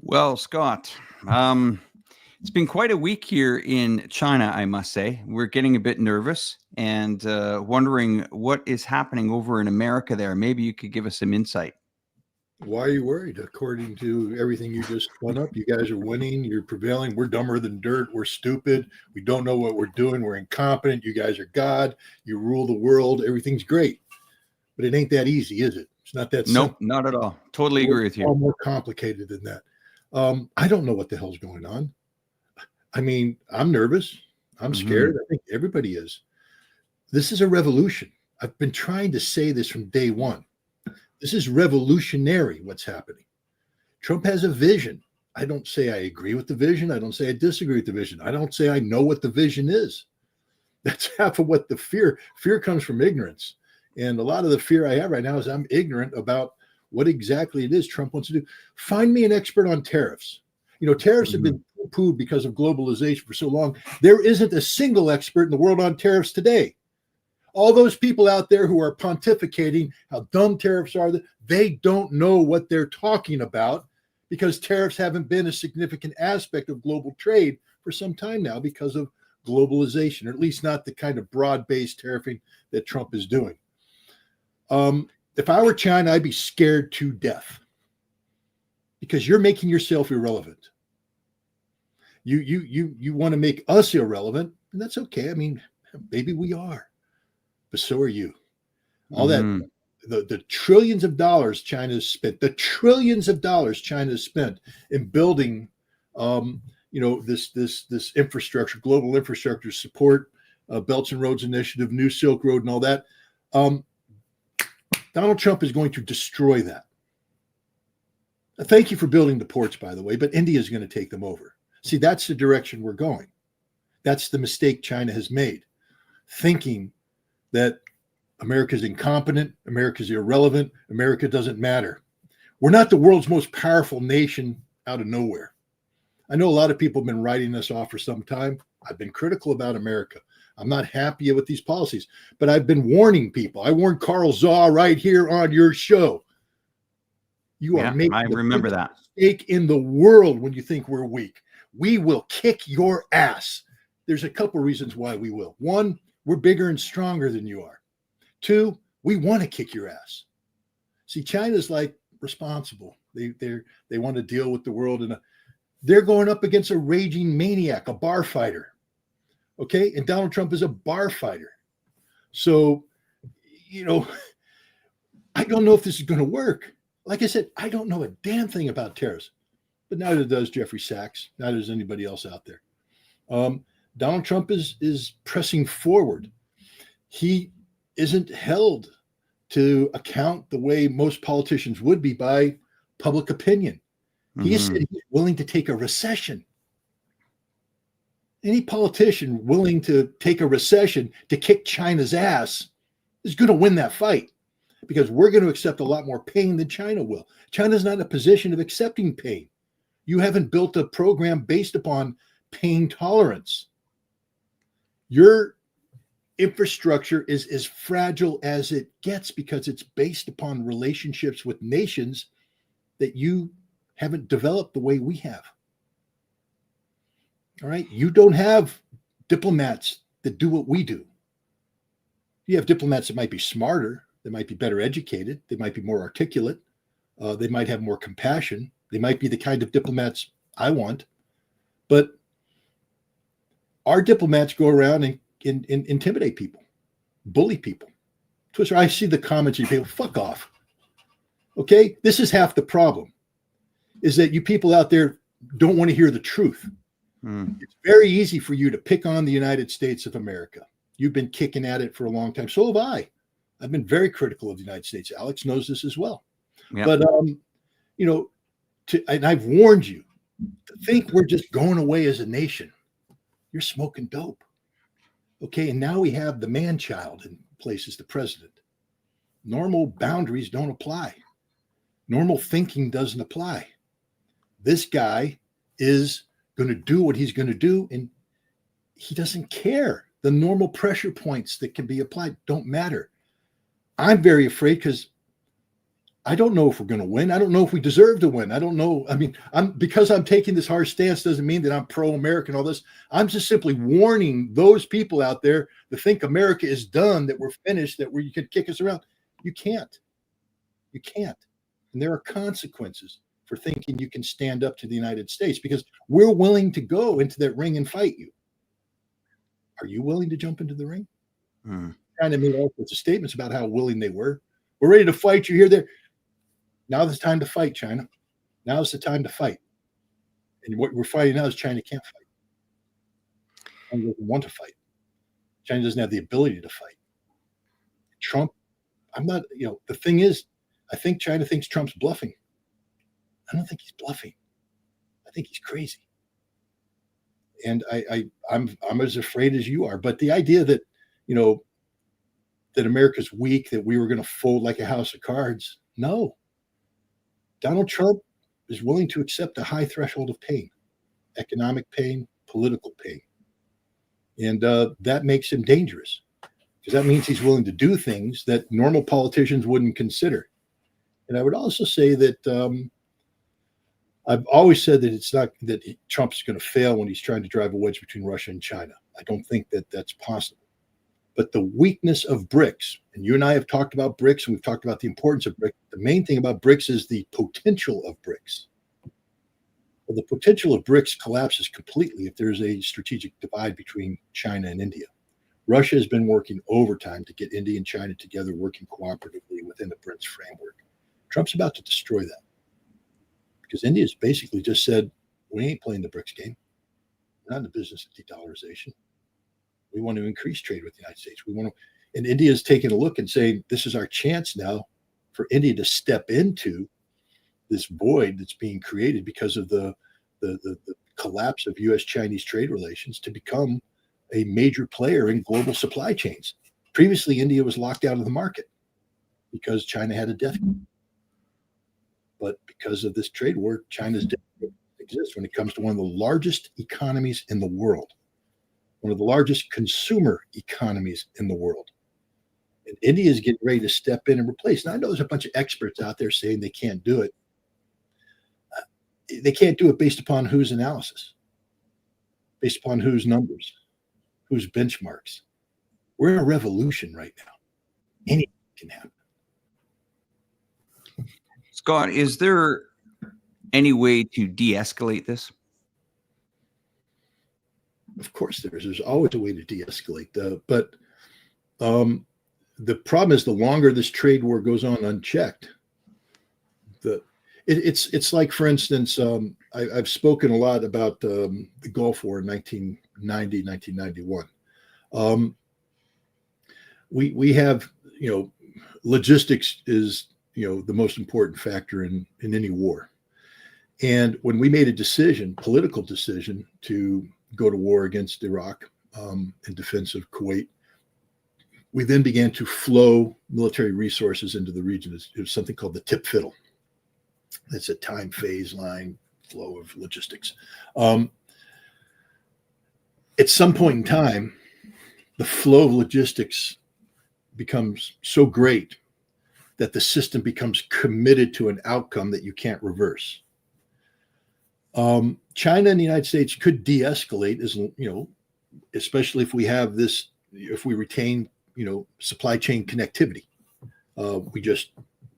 Well, Scott, um, it's been quite a week here in China, I must say. We're getting a bit nervous and wondering what is happening over in America there. Maybe you could give us some insight. Why are you worried? According to everything you just spun up, you guys are winning. You're prevailing. We're dumber than dirt. We're stupid. We don't know what we're doing. We're incompetent. You guys are God. You rule the world. Everything's great. But it ain't that easy, is it? It's not that Nope, simple. not at all. Totally It's agree with you. far more complicated than that. I don't know what the hell's going on. I mean, I'm nervous. I'm Hmm. scared. I think everybody is. This is a revolution. I've been trying to say this from day one. This is revolutionary what's happening. Trump has a vision. I don't say I agree with the vision. I don't say I disagree with the vision. I don't say I know what the vision is. That's half of what the fear comes from ignorance. And a lot of the fear I have right now is I'm ignorant about what exactly it is Trump wants to do. Find me an expert on tariffs. You know, tariffs have Hmm. been poo-pooed because of globalization for so long. There isn't a single expert in the world on tariffs today. All those people out there who are pontificating how dumb tariffs are, they don't know what they're talking about because tariffs haven't been a significant aspect of global trade for some time now because of globalization, or at least not the kind of broad-based tariffing that Trump is doing. If I were China, I'd be scared to death because you're making yourself irrelevant. You want to make us irrelevant, and that's okay. I mean, maybe we are, but so are you. All that Hmm. the trillions of dollars China has spent, the trillions of dollars China has spent in building, this infrastructure, global infrastructure support, Belts and Roads Initiative, New Silk Road, and all that. Um, Donald Trump is going to destroy that. Thank you for building the ports, by the way, but India is going to take them over. See, that's the direction we're going. That's the mistake China has made, thinking that America's incompetent, America's irrelevant, America doesn't matter. We're not the world's most powerful nation out of nowhere. I know a lot of people have been writing us off for some time. I've been critical about America. I'm not happy with these policies, but I've been warning people. I warned Carl Zaw right here on your show. You are Yeah, I making the remember biggest that. mistake in the world when you think we're weak. We will kick your ass. There's a couple reasons why we will. One, we're bigger and stronger than you are. Two, we want to kick your ass. See, China's like responsible. They want to deal with the world, and they're going up against a raging maniac, a bar fighter. Okay, and Donald Trump is a bar fighter. So, you know, I don't know if this is going to work. Like I said, I don't know a damn thing about tariffs, but neither does Jeffrey Sachs. Neither does anybody else out there. Um, Donald Trump is pressing forward. He isn't held to account the way most politicians would be by public opinion. He has Hmm. said he's willing to take a recession. Any politician willing to take a recession to kick China's ass is going to win that fight because we're going to accept a lot more pain than China will. China's not in a position of accepting pain. You haven't built a program based upon pain tolerance. Your infrastructure is as fragile as it gets because it's based upon relationships with nations that you haven't developed the way we have. All right. You don't have diplomats that do what we do. You have diplomats that might be smarter, they might be better educated, they might be more articulate, they might have more compassion, they might be the kind of diplomats I want. But our diplomats go around and intimidate people, bully people. Twister, I see the comments you people, fuck off. Okay. This is half the problem is that you people out there don't want to hear the truth. Hmm. It's very easy for you to pick on the United States of America. You've been kicking at it for a long time. So have I. I've been very critical of the United States. Alex knows this as well. Yep. But you know, and I've warned you to think we're just going away as a nation. You're smoking dope. Okay, and now we have the man child in place as the president. Normal boundaries don't apply. Normal thinking doesn't apply. This guy is going to do what he's going to do, and he doesn't care. The normal pressure points that can be applied don't matter. I'm very afraid because I don't know if we're going to win. I don't know if we deserve to win. I don't know. I mean, because I'm taking this harsh stance doesn't mean that I'm pro-American, all this. I'm just simply warning those people out there that think America is done, that we're finished, that you can kick us around. You can't. You can't. And there are consequences for thinking you can stand up to the United States, because we're willing to go into that ring and fight you. Are you willing to jump into the ring? China made all sorts of statements about how willing they were. We're ready to fight you here, there. Now it's time to fight, China. Now is the time to fight. And what we're fighting now is China can't fight. China doesn't want to fight. China doesn't have the ability to fight. Trump, the thing is, I think China thinks Trump's bluffing. I don't think he's bluffing. I think he's crazy. And I'm as afraid as you are. But the idea that, that America's weak, that we were going to fold like a house of cards, no. Donald Trump is willing to accept a high threshold of pain, economic pain, political pain. And that makes him dangerous, because that means he's willing to do things that normal politicians wouldn't consider. And I would also say that I've always said that it's not that Trump's going to fail when he's trying to drive a wedge between Russia and China. I don't think that that's possible. But the weakness of BRICS, and you and I have talked about BRICS, and we've talked about the importance of BRICS. The main thing about BRICS is the potential of BRICS. Well, the potential of BRICS collapses completely if there's a strategic divide between China and India. Russia has been working overtime to get India and China together, working cooperatively within the BRICS framework. Trump's about to destroy that, because India's basically just said, we ain't playing the BRICS game. We're not in the business of de-dollarization. We want to increase trade with the United States. And India is taking a look and saying, this is our chance now for India to step into this void that's being created because of the collapse of U.S.-Chinese trade relations, to become a major player in global supply chains. Previously, India was locked out of the market because China had a death grip. But because of this trade war, China's death grip exists when it comes to one of the largest economies in the world, one of the largest consumer economies in the world. And India is getting ready to step in and replace. Now, I know there's a bunch of experts out there saying they can't do it. They can't do it based upon whose analysis, based upon whose numbers, whose benchmarks. We're in a revolution right now. Anything can happen. Scott, is there any way to de-escalate this? Of course there is. There's always a way to de-escalate. But the problem is, the longer this trade war goes on unchecked, it's like, for instance, I've spoken a lot about the Gulf War in 1990, 1991. We have, logistics is, the most important factor in any war. And when we made a political decision to go to war against Iraq in defense of Kuwait, we then began to flow military resources into the region. It was something called the tip fiddle. It's a time phase line flow of logistics. At some point in time, the flow of logistics becomes so great that the system becomes committed to an outcome that you can't reverse. China and the United States could de-escalate, as especially if we have this, if we retain, supply chain connectivity. We just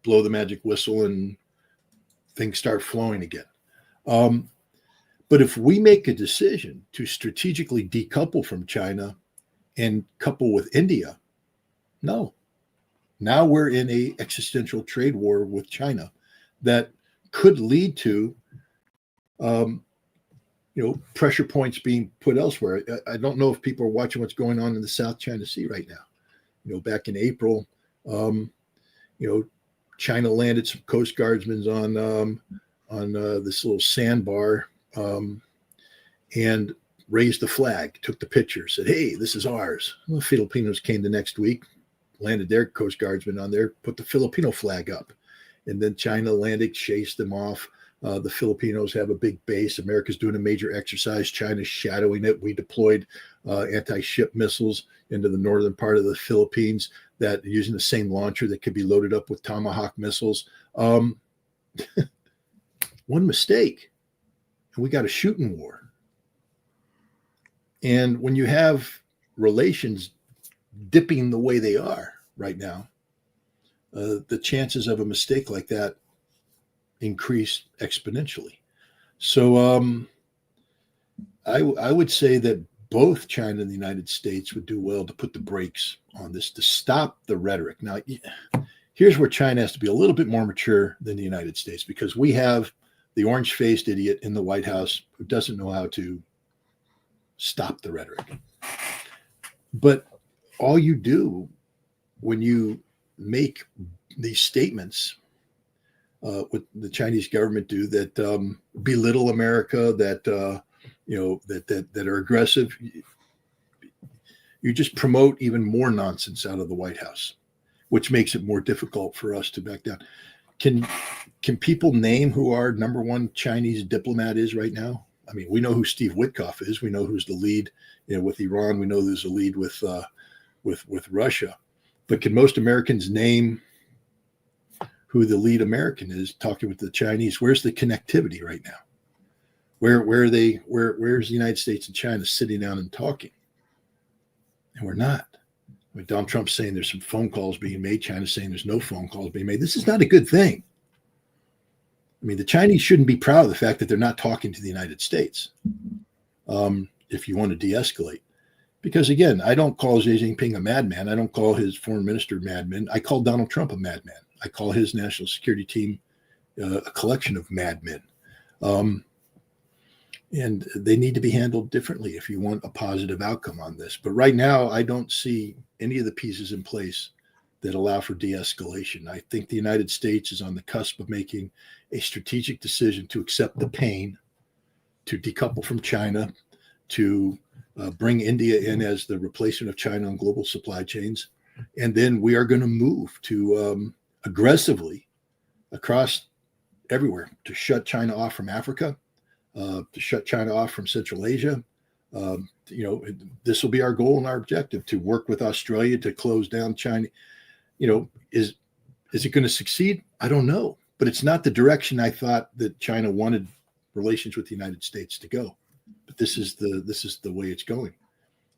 blow the magic whistle and things start flowing again. But if we make a decision to strategically decouple from China and couple with India, no. Now we're in a existential trade war with China that could lead to pressure points being put elsewhere. I don't know if people are watching what's going on in the South China Sea right now. Back in April, China landed some Coast Guardsmen on this little sandbar and raised the flag, took the picture, said, "Hey, this is ours." Well, the Filipinos came the next week, landed their Coast Guardsmen on there, put the Filipino flag up, and then China landed, chased them off. The Filipinos have a big base. America's doing a major exercise. China's shadowing it. We deployed anti-ship missiles into the northern part of the Philippines. that using the same launcher that could be loaded up with Tomahawk missiles. One mistake, and we got a shooting war. And when you have relations dipping the way they are right now, the chances of a mistake like that increase exponentially. So I would say that both China and the United States would do well to put the brakes on this, to stop the rhetoric. Now, here's where China has to be a little bit more mature than the United States, because we have the orange-faced idiot in the White House who doesn't know how to stop the rhetoric. But all you do when you make these statements, what the Chinese government do, that belittle America, that that are aggressive, you just promote even more nonsense out of the White House, which makes it more difficult for us to back down. Can people name who our number one Chinese diplomat is right now? I mean, we know who Steve Witkoff is. We know who's the lead, with Iran. We know who's the lead with Russia. But can most Americans name who the lead American is talking with the Chinese? Where's the connectivity right now? Where are they? Where's the United States and China sitting down and talking? And we're not. I mean, Donald Trump's saying there's some phone calls being made. China's saying there's no phone calls being made. This is not a good thing. I mean, the Chinese shouldn't be proud of the fact that they're not talking to the United States, if you want to de-escalate. Because, again, I don't call Xi Jinping a madman. I don't call his foreign minister madman. I call Donald Trump a madman. I call his national security team a collection of madmen. And they need to be handled differently if you want a positive outcome on this. But right now, I don't see any of the pieces in place that allow for de-escalation. I think the United States is on the cusp of making a strategic decision to accept the pain, to decouple from China, to bring India in as the replacement of China on global supply chains. And then we are going to move to aggressively across everywhere to shut China off from Africa, to shut China off from Central Asia. This will be our goal and our objective, to work with Australia to close down China. Is it going to succeed? I don't know, but it's not the direction I thought that China wanted relations with the United States to go. But this is the way it's going.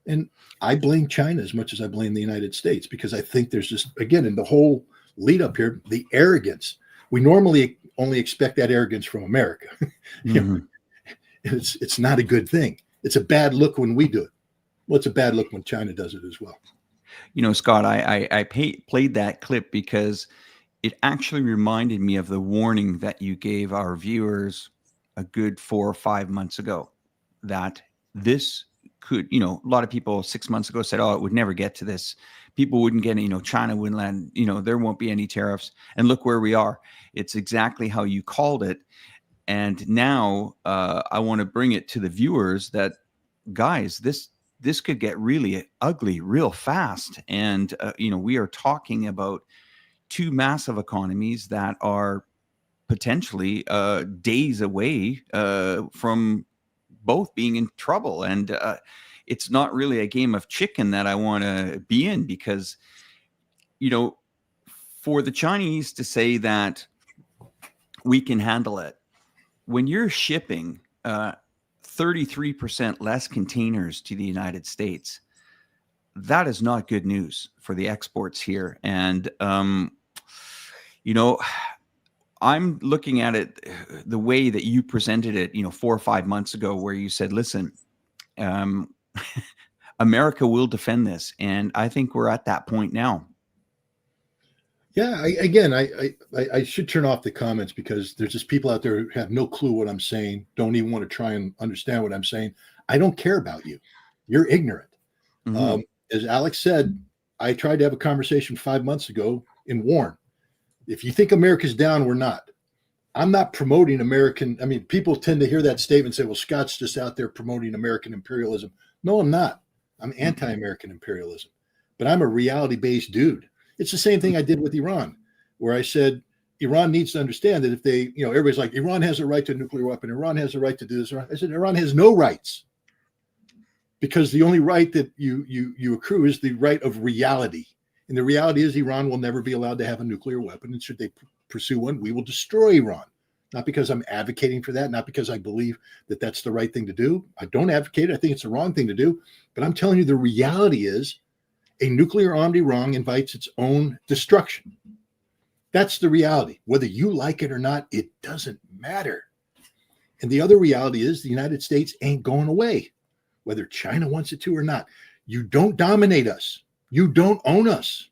And I blame China as much as I blame the United States, because I think there's just, again, in the whole lead up here, the arrogance. We normally only expect that arrogance from America. Mm-hmm. It's not a good thing. It's a bad look when we do it. Well, it's a bad look when China does it as well. Scott, I played that clip because it actually reminded me of the warning that you gave our viewers a good 4 or 5 months ago, that this could, a lot of people 6 months ago said, oh, it would never get to this. People wouldn't get it, China wouldn't land, there won't be any tariffs. And look where we are. It's exactly how you called it. And now I want to bring it to the viewers that, guys, this could get really ugly real fast. And, we are talking about two massive economies that are potentially days away from both being in trouble. And it's not really a game of chicken that I want to be in, because, for the Chinese to say that we can handle it, when you're shipping 33% less containers to the United States, that is not good news for the exports here. And, I'm looking at it the way that you presented it, 4 or 5 months ago, where you said, listen, America will defend this. And I think we're at that point now. Yeah, I should turn off the comments, because there's just people out there who have no clue what I'm saying, don't even want to try and understand what I'm saying. I don't care about you. You're ignorant. Mm-hmm. As Alex said, I tried to have a conversation 5 months ago and warn. If you think America's down, we're not. I'm not promoting American. I mean, people tend to hear that statement and say, well, Scott's just out there promoting American imperialism. No, I'm not. I'm anti-American imperialism. But I'm a reality-based dude. It's the same thing I did with Iran, where I said Iran needs to understand that if they, everybody's like, Iran has a right to a nuclear weapon, Iran has a right to do this. I said, Iran has no rights, because the only right that you accrue is the right of reality. And the reality is Iran will never be allowed to have a nuclear weapon. And should they pursue one, we will destroy Iran. Not because I'm advocating for that, not because I believe that that's the right thing to do. I don't advocate it. I think it's the wrong thing to do. But I'm telling you, the reality is a nuclear armed Iran invites its own destruction. That's the reality. Whether you like it or not, it doesn't matter. And the other reality is the United States ain't going away, whether China wants it to or not. You don't dominate us. You don't own us.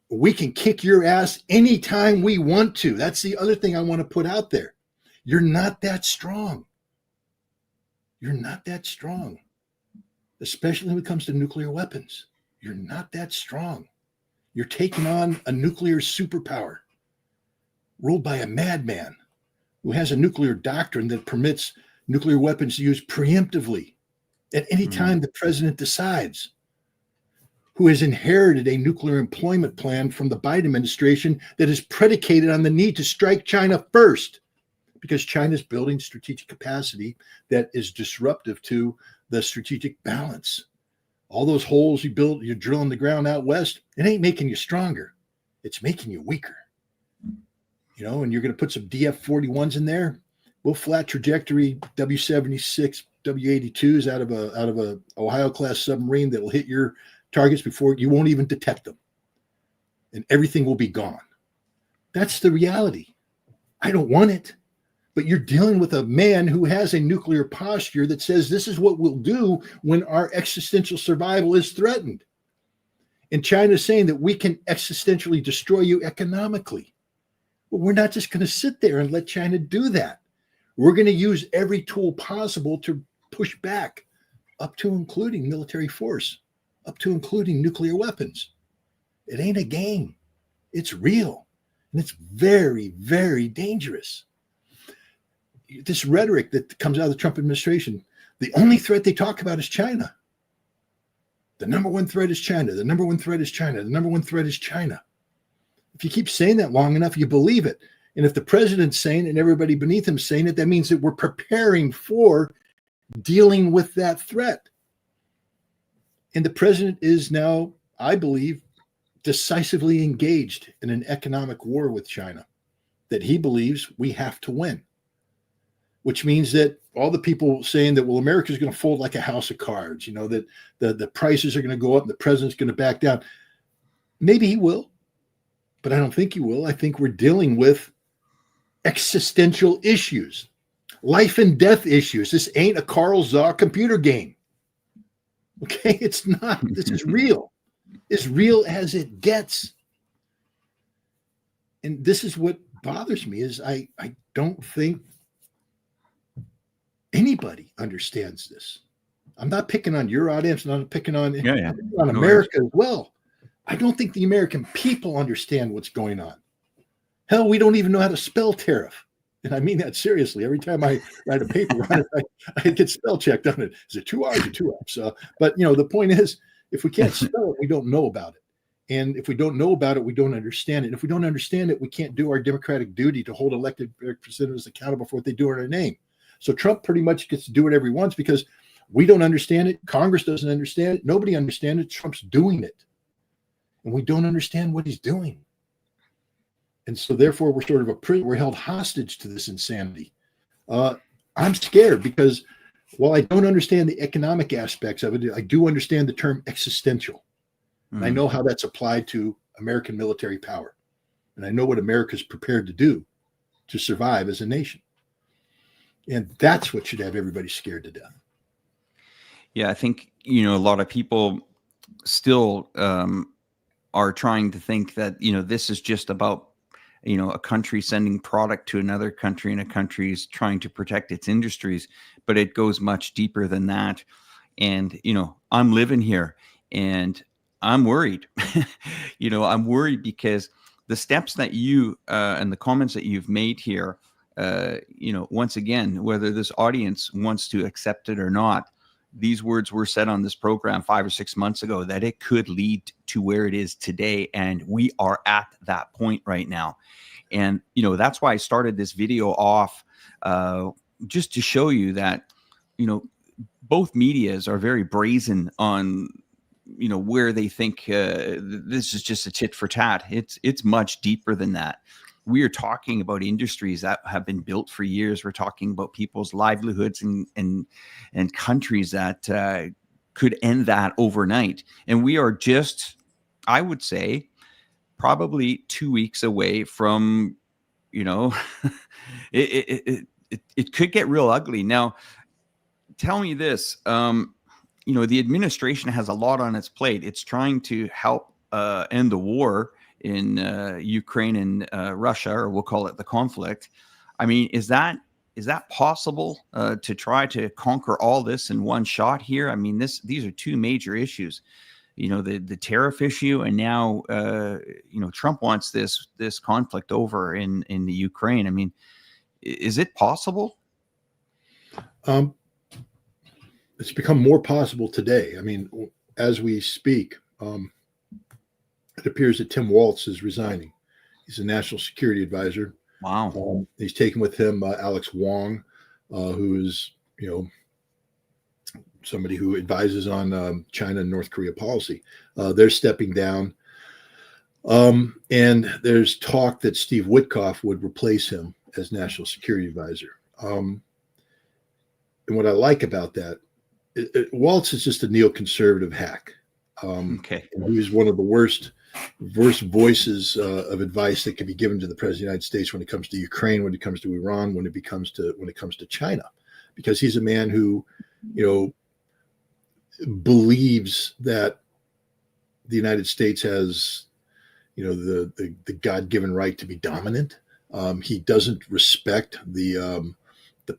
We can kick your ass anytime we want to. That's the other thing I want to put out there. You're not that strong. You're not that strong, especially when it comes to nuclear weapons. You're not that strong. You're taking on a nuclear superpower ruled by a madman who has a nuclear doctrine that permits nuclear weapons to use preemptively at any time the president decides, who has inherited a nuclear employment plan from the Biden administration that is predicated on the need to strike China first, because China's building strategic capacity that is disruptive to the strategic balance. All those holes you drill in the ground out west, it ain't making you stronger. It's making you weaker. You know, and you're going to put some DF-41s in there. We'll flat trajectory W-76, W-82s out of a Ohio-class submarine that will hit your targets before you won't even detect them. And everything will be gone. That's the reality. I don't want it. But you're dealing with a man who has a nuclear posture that says this is what we'll do when our existential survival is threatened. And China's saying that we can existentially destroy you economically. Well, we're not just going to sit there and let China do that. We're going to use every tool possible to push back, up to including military force, up to including nuclear weapons. It ain't a game. It's real. And it's very, very dangerous. This rhetoric that comes out of the Trump administration, the only threat they talk about is China. The number one threat is China. The number one threat is China. The number one threat is China. If you keep saying that long enough, you believe it. And if the president's saying it and everybody beneath him saying it, that means that we're preparing for dealing with that threat. And the president is now, I believe, decisively engaged in an economic war with China that he believes we have to win. Which means that all the people saying that, well, America's going to fold like a house of cards, you know, that the prices are going to go up and the president's going to back down. Maybe he will, but I don't think he will. I think we're dealing with existential issues, life and death issues. This ain't a Carl Zau computer game. Okay, it's not. This is real. As real as it gets. And this is what bothers me is I don't think anybody understands this. I'm not picking on your audience, and I'm picking on, on America as well. I don't think the American people understand what's going on. Hell, we don't even know how to spell tariff. And I mean that seriously. Every time I write a paper on it, I get spell checked on it. Is it 2 R's or 2 F's? But, you know, the point is, if we can't spell it, we don't know about it. And if we don't know about it, we don't understand it. And if we don't understand it, we can't do our democratic duty to hold elected representatives accountable for what they do in our name. So Trump pretty much gets to do whatever he wants because we don't understand it. Congress doesn't understand it. Nobody understands it. Trump's doing it. And we don't understand what he's doing. And so therefore we're sort of we're held hostage to this insanity. I'm scared because while I don't understand the economic aspects of it, I do understand the term existential. And I know how that's applied to American military power. And I know what America's prepared to do to survive as a nation. And that's what should have everybody scared to death. Yeah, I think, you know, a lot of people still are trying to think that, you know, this is just about, you know, a country sending product to another country and a country is trying to protect its industries, but it goes much deeper than that. And, you know, I'm living here and I'm worried. You know, I'm worried because the steps that you and the comments that you've made here, you know, once again, whether this audience wants to accept it or not, these words were said on this program 5 or 6 months ago that it could lead to where it is today. And we are at that point right now. And, you know, that's why I started this video off just to show you that, you know, both medias are very brazen on, where they think this is just a tit for tat. It's much deeper than that. We are talking about industries that have been built for years. We're talking about people's livelihoods and countries that could end that overnight. And we are just, I would say, probably 2 weeks away from, it could get real ugly. Now, tell me this, the administration has a lot on its plate. It's trying to help end the war in Ukraine and Russia, or we'll call it the conflict. I mean, is that possible to try to conquer all this in one shot here? I mean, these are two major issues. The tariff issue, and now Trump wants this conflict over in the Ukraine. I mean, is it possible? It's become more possible today. I mean, as we speak, it appears that Tim Waltz is resigning. He's a national security advisor. Wow. He's taken with him Alex Wong, who is, somebody who advises on China and North Korea policy. They're stepping down. And there's talk that Steve Witkoff would replace him as national security advisor. And what I like about that, Waltz is just a neoconservative hack. Okay. He was one of the worst voices of advice that can be given to the president of the United States when it comes to Ukraine, when it comes to Iran, when it comes to China, because he's a man who, believes that the United States has, the God-given right to be dominant. He doesn't respect the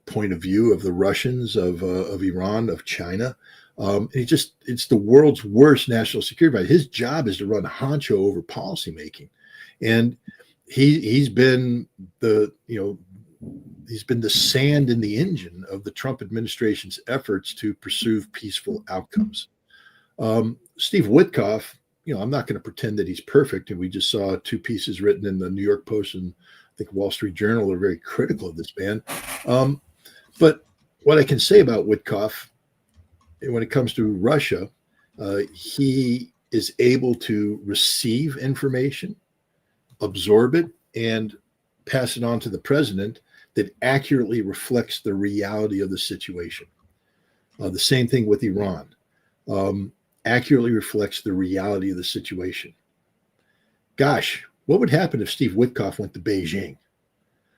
point of view of the Russians, of Iran, of China. It's the world's worst national security advisor. His job is to run honcho over policymaking. And he's been the sand in the engine of the Trump administration's efforts to pursue peaceful outcomes. Steve Witkoff, I'm not going to pretend that he's perfect. And we just saw 2 pieces written in the New York Post and I think Wall Street Journal are very critical of this man. But what I can say about Witkoff, when it comes to Russia, he is able to receive information, absorb it, and pass it on to the president that accurately reflects the reality of the situation. The same thing with Iran. Accurately reflects the reality of the situation. Gosh, what would happen if Steve Witkoff went to Beijing?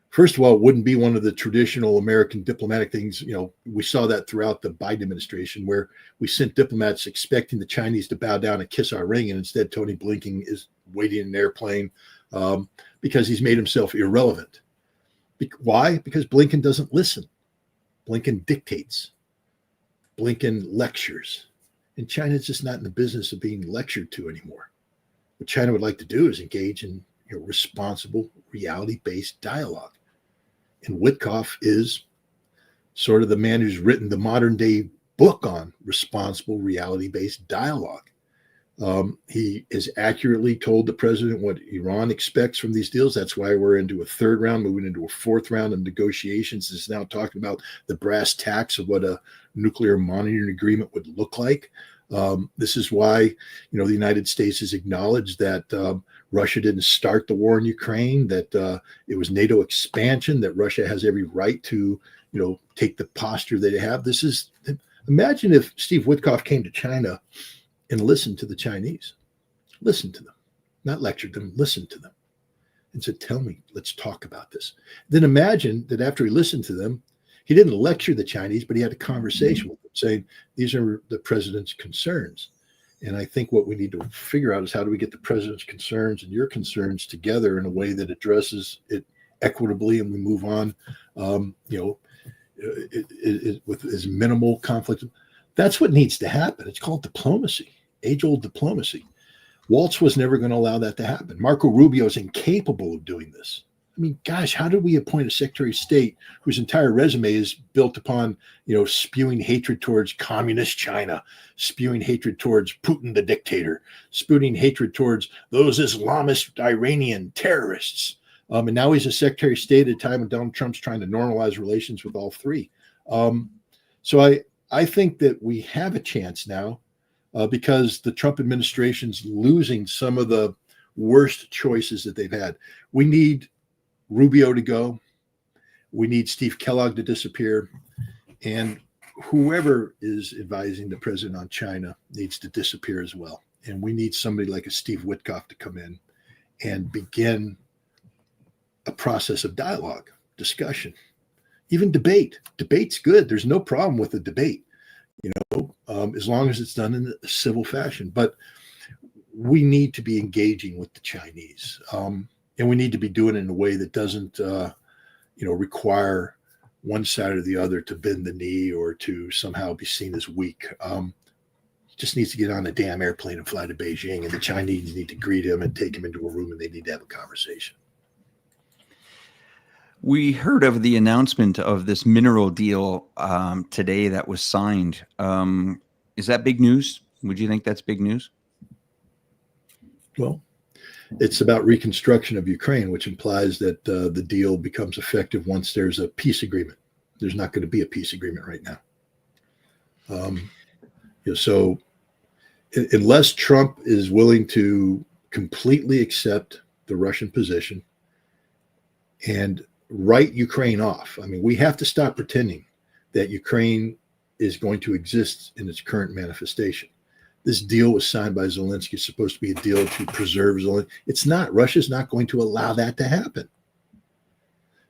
First of all, it wouldn't be one of the traditional American diplomatic things. We saw that throughout the Biden administration, where we sent diplomats expecting the Chinese to bow down and kiss our ring. And instead, Tony Blinken is waiting in an airplane because he's made himself irrelevant. Why? Because Blinken doesn't listen. Blinken dictates. Blinken lectures. And China's just not in the business of being lectured to anymore. What China would like to do is engage in responsible, reality-based dialogue. And Witkoff is sort of the man who's written the modern day book on responsible, reality-based dialogue. He has accurately told the president what Iran expects from these deals. That's why we're into a 3rd round, moving into a 4th round of negotiations. It's now talking about the brass tacks of what a nuclear monitoring agreement would look like. This is why, the United States has acknowledged that Russia didn't start the war in Ukraine, that it was NATO expansion, that Russia has every right to, take the posture they have. Imagine if Steve Witkoff came to China and listened to the Chinese, listened to them, not lectured them, listened to them, and said, tell me, let's talk about this. Then imagine that after he listened to them, he didn't lecture the Chinese, but he had a conversation with them saying, these are the president's concerns. And I think what we need to figure out is how do we get the president's concerns and your concerns together in a way that addresses it equitably, and we move on, with as minimal conflict. That's what needs to happen. It's called diplomacy, age-old diplomacy. Waltz was never going to allow that to happen. Marco Rubio is incapable of doing this. I mean, gosh, how did we appoint a Secretary of State whose entire resume is built upon, spewing hatred towards communist China, spewing hatred towards Putin, the dictator, spewing hatred towards those Islamist Iranian terrorists. And now he's a Secretary of State at a time when Donald Trump's trying to normalize relations with all 3. So I think that we have a chance now because the Trump administration's losing some of the worst choices that they've had. We need Rubio to go. We need Steve Kellogg to disappear. And whoever is advising the president on China needs to disappear as well. And we need somebody like a Steve Witkoff to come in and begin a process of dialogue, discussion, even debate. Debate's good. There's no problem with a debate, as long as it's done in a civil fashion. But we need to be engaging with the Chinese, and we need to be doing it in a way that doesn't, require one side or the other to bend the knee or to somehow be seen as weak. Just needs to get on a damn airplane and fly to Beijing, and the Chinese need to greet him and take him into a room, and they need to have a conversation. We heard of the announcement of this mineral deal today that was signed. Is that big news? Would you think that's big news? Well, it's about reconstruction of Ukraine, which implies that the deal becomes effective once there's a peace agreement. There's not going to be a peace agreement right now. So unless Trump is willing to completely accept the Russian position and write Ukraine off, I mean, we have to stop pretending that Ukraine is going to exist in its current manifestation. This deal was signed by Zelensky. It's supposed to be a deal to preserve Zelensky. It's not. Russia's not going to allow that to happen.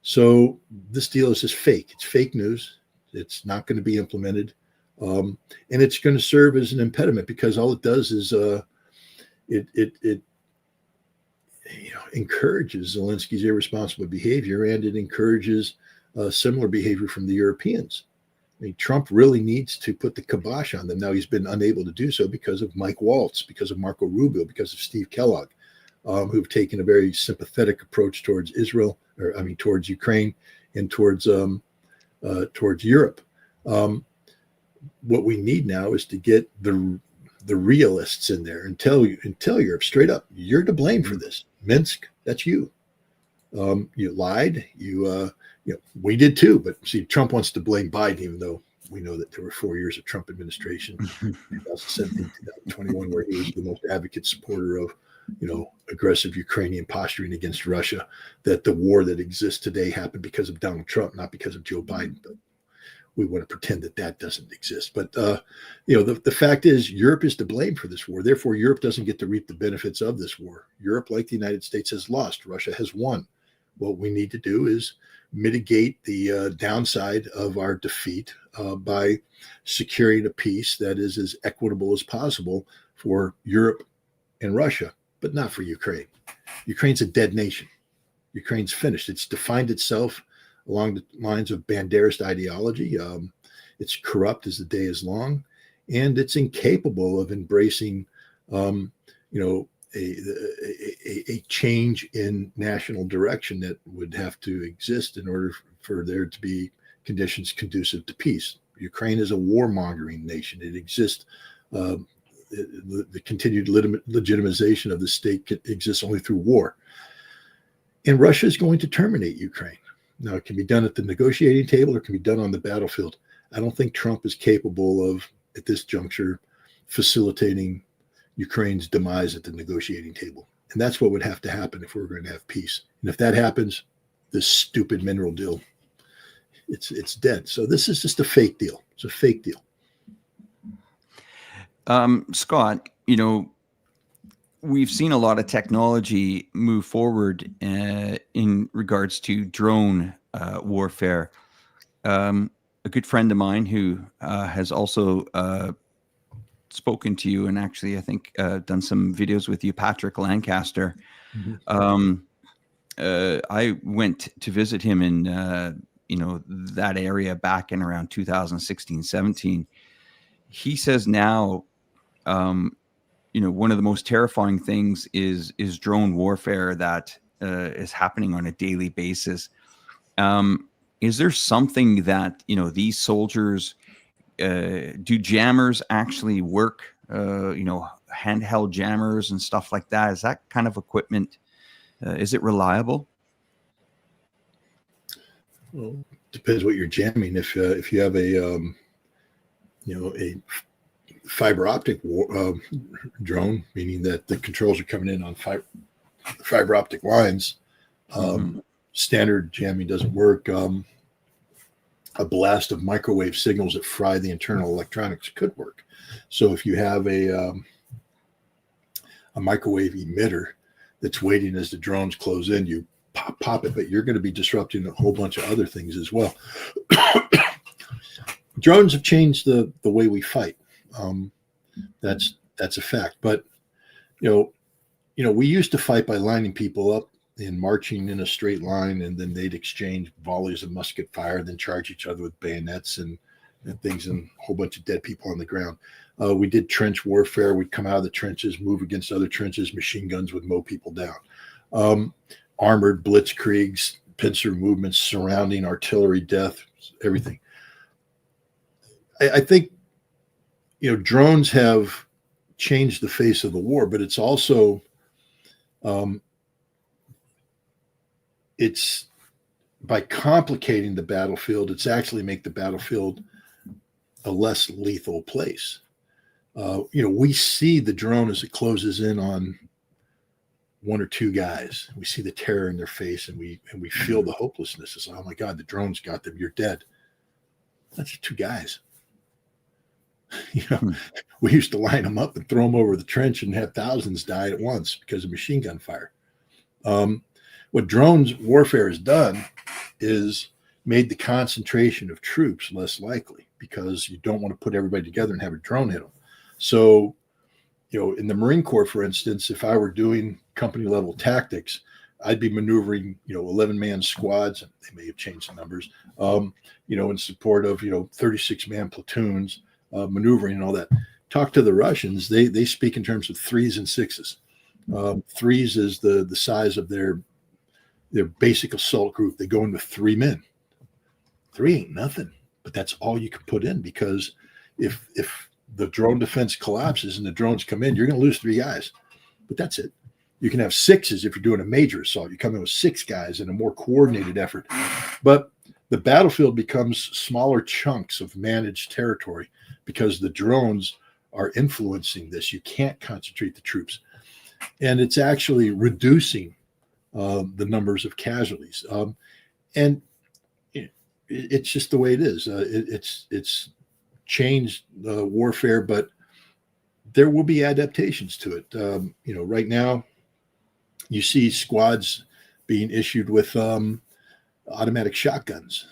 So this deal is just fake. It's fake news. It's not going to be implemented. And it's going to serve as an impediment because all it does is it encourages Zelensky's irresponsible behavior, and it encourages similar behavior from the Europeans. I mean, Trump really needs to put the kibosh on them. Now, he's been unable to do so because of Mike Waltz, because of Marco Rubio, because of Steve Kellogg, who've taken a very sympathetic approach towards towards Ukraine and towards Europe. What we need now is to get the realists in there and tell Europe straight up, you're to blame for this. Minsk, that's you. You lied. We did too. But see, Trump wants to blame Biden, even though we know that there were 4 years of Trump administration, 2017, 2021, where he was the most advocate supporter of, aggressive Ukrainian posturing against Russia. That the war that exists today happened because of Donald Trump, not because of Joe Biden. But we want to pretend that doesn't exist. But the fact is, Europe is to blame for this war. Therefore, Europe doesn't get to reap the benefits of this war. Europe, like the United States, has lost. Russia has won. What we need to do is mitigate the downside of our defeat by securing a peace that is as equitable as possible for Europe and Russia, but not for Ukraine. Ukraine's a dead nation. Ukraine's finished. It's defined itself along the lines of Banderist ideology. It's corrupt as the day is long, and it's incapable of embracing, a change in national direction that would have to exist in order for there to be conditions conducive to peace. Ukraine is a warmongering nation. It exists. The continued legitimization of the state exists only through war. And Russia is going to terminate Ukraine. Now, it can be done at the negotiating table or it can be done on the battlefield. I don't think Trump is capable of, at this juncture, facilitating Ukraine's demise at the negotiating table. And that's what would have to happen if we're going to have peace. And if that happens, this stupid mineral deal, it's dead. So this is just a fake deal. It's a fake deal. Scott, we've seen a lot of technology move forward in regards to drone warfare. A good friend of mine who has also spoken to you and actually, I think, done some videos with you, Patrick Lancaster. Mm-hmm. I went to visit him in, that area back in around 2016, 17. He says now, one of the most terrifying things is drone warfare that is happening on a daily basis. Is there something that, these soldiers, do jammers actually work, handheld jammers and stuff like that? Is that kind of equipment, is it reliable? Well, depends what you're jamming. If you have a fiber optic drone, meaning that the controls are coming in on fiber optic lines. Standard jamming doesn't work. A blast of microwave signals that fry the internal electronics could work. So if you have a microwave emitter that's waiting as the drones close in, you pop it, but you're going to be disrupting a whole bunch of other things as well. Drones have changed the way we fight. That's a fact. But you know, we used to fight by lining people up and marching in a straight line, and then they'd exchange volleys of musket fire, then charge each other with bayonets and things, and a whole bunch of dead people on the ground. We did trench warfare. We'd come out of the trenches, move against other trenches. Machine guns would mow people down. Armored blitzkriegs, pincer movements, surrounding artillery, death, everything. I think, you know, drones have changed the face of the war, but it's also it's by complicating the battlefield, it's actually make the battlefield a less lethal place. You know, we see the drone as it closes in on one or two guys. We see the terror in their face, and we feel the hopelessness. It's like, oh my God, the drone's got them. You're dead. That's two guys. You know, we used to line them up and throw them over the trench and have thousands die at once because of machine gun fire. What drones warfare has done is made the concentration of troops less likely, because you don't want to put everybody together and have a drone hit them. So, you know, in the Marine Corps, for instance, if I were doing company level tactics, I'd be maneuvering, you know, 11-man squads. They may have changed the numbers, you know, in support of, you know, 36-man platoons, maneuvering and all that. Talk to the Russians. They speak in terms of 3s and 6s. 3s is the size of their basic assault group. They go in with 3 men. 3 ain't nothing, but that's all you can put in, because if the drone defense collapses and the drones come in, you're going to lose 3 guys, but that's it. You can have 6s if you're doing a major assault. You come in with 6 guys in a more coordinated effort, but the battlefield becomes smaller chunks of managed territory because the drones are influencing this. You can't concentrate the troops, and it's actually reducing the numbers of casualties. And it's just the way it is. It's changed warfare, but there will be adaptations to it. You know, right now you see squads being issued with automatic shotguns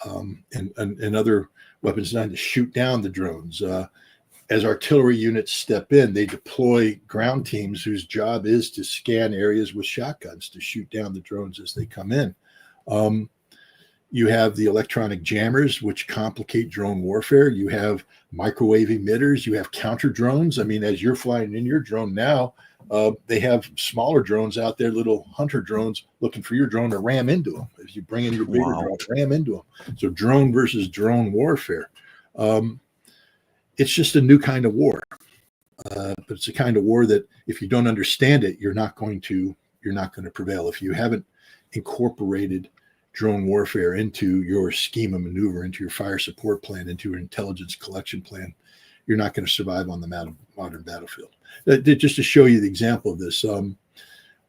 and other weapons designed to shoot down the drones. As artillery units step in, they deploy ground teams whose job is to scan areas with shotguns to shoot down the drones as they come in. You have the electronic jammers, which complicate drone warfare. You have microwave emitters. You have counter drones. I mean, as you're flying in your drone now, they have smaller drones out there, little hunter drones, looking for your drone to ram into them. If you bring in your bigger drone, ram into them. So drone versus drone warfare. It's just a new kind of war. But it's a kind of war that if you don't understand it, you're not going to prevail. If you haven't incorporated drone warfare into your scheme of maneuver, into your fire support plan, into your intelligence collection plan, you're not going to survive on the modern battlefield. Just to show you the example of this,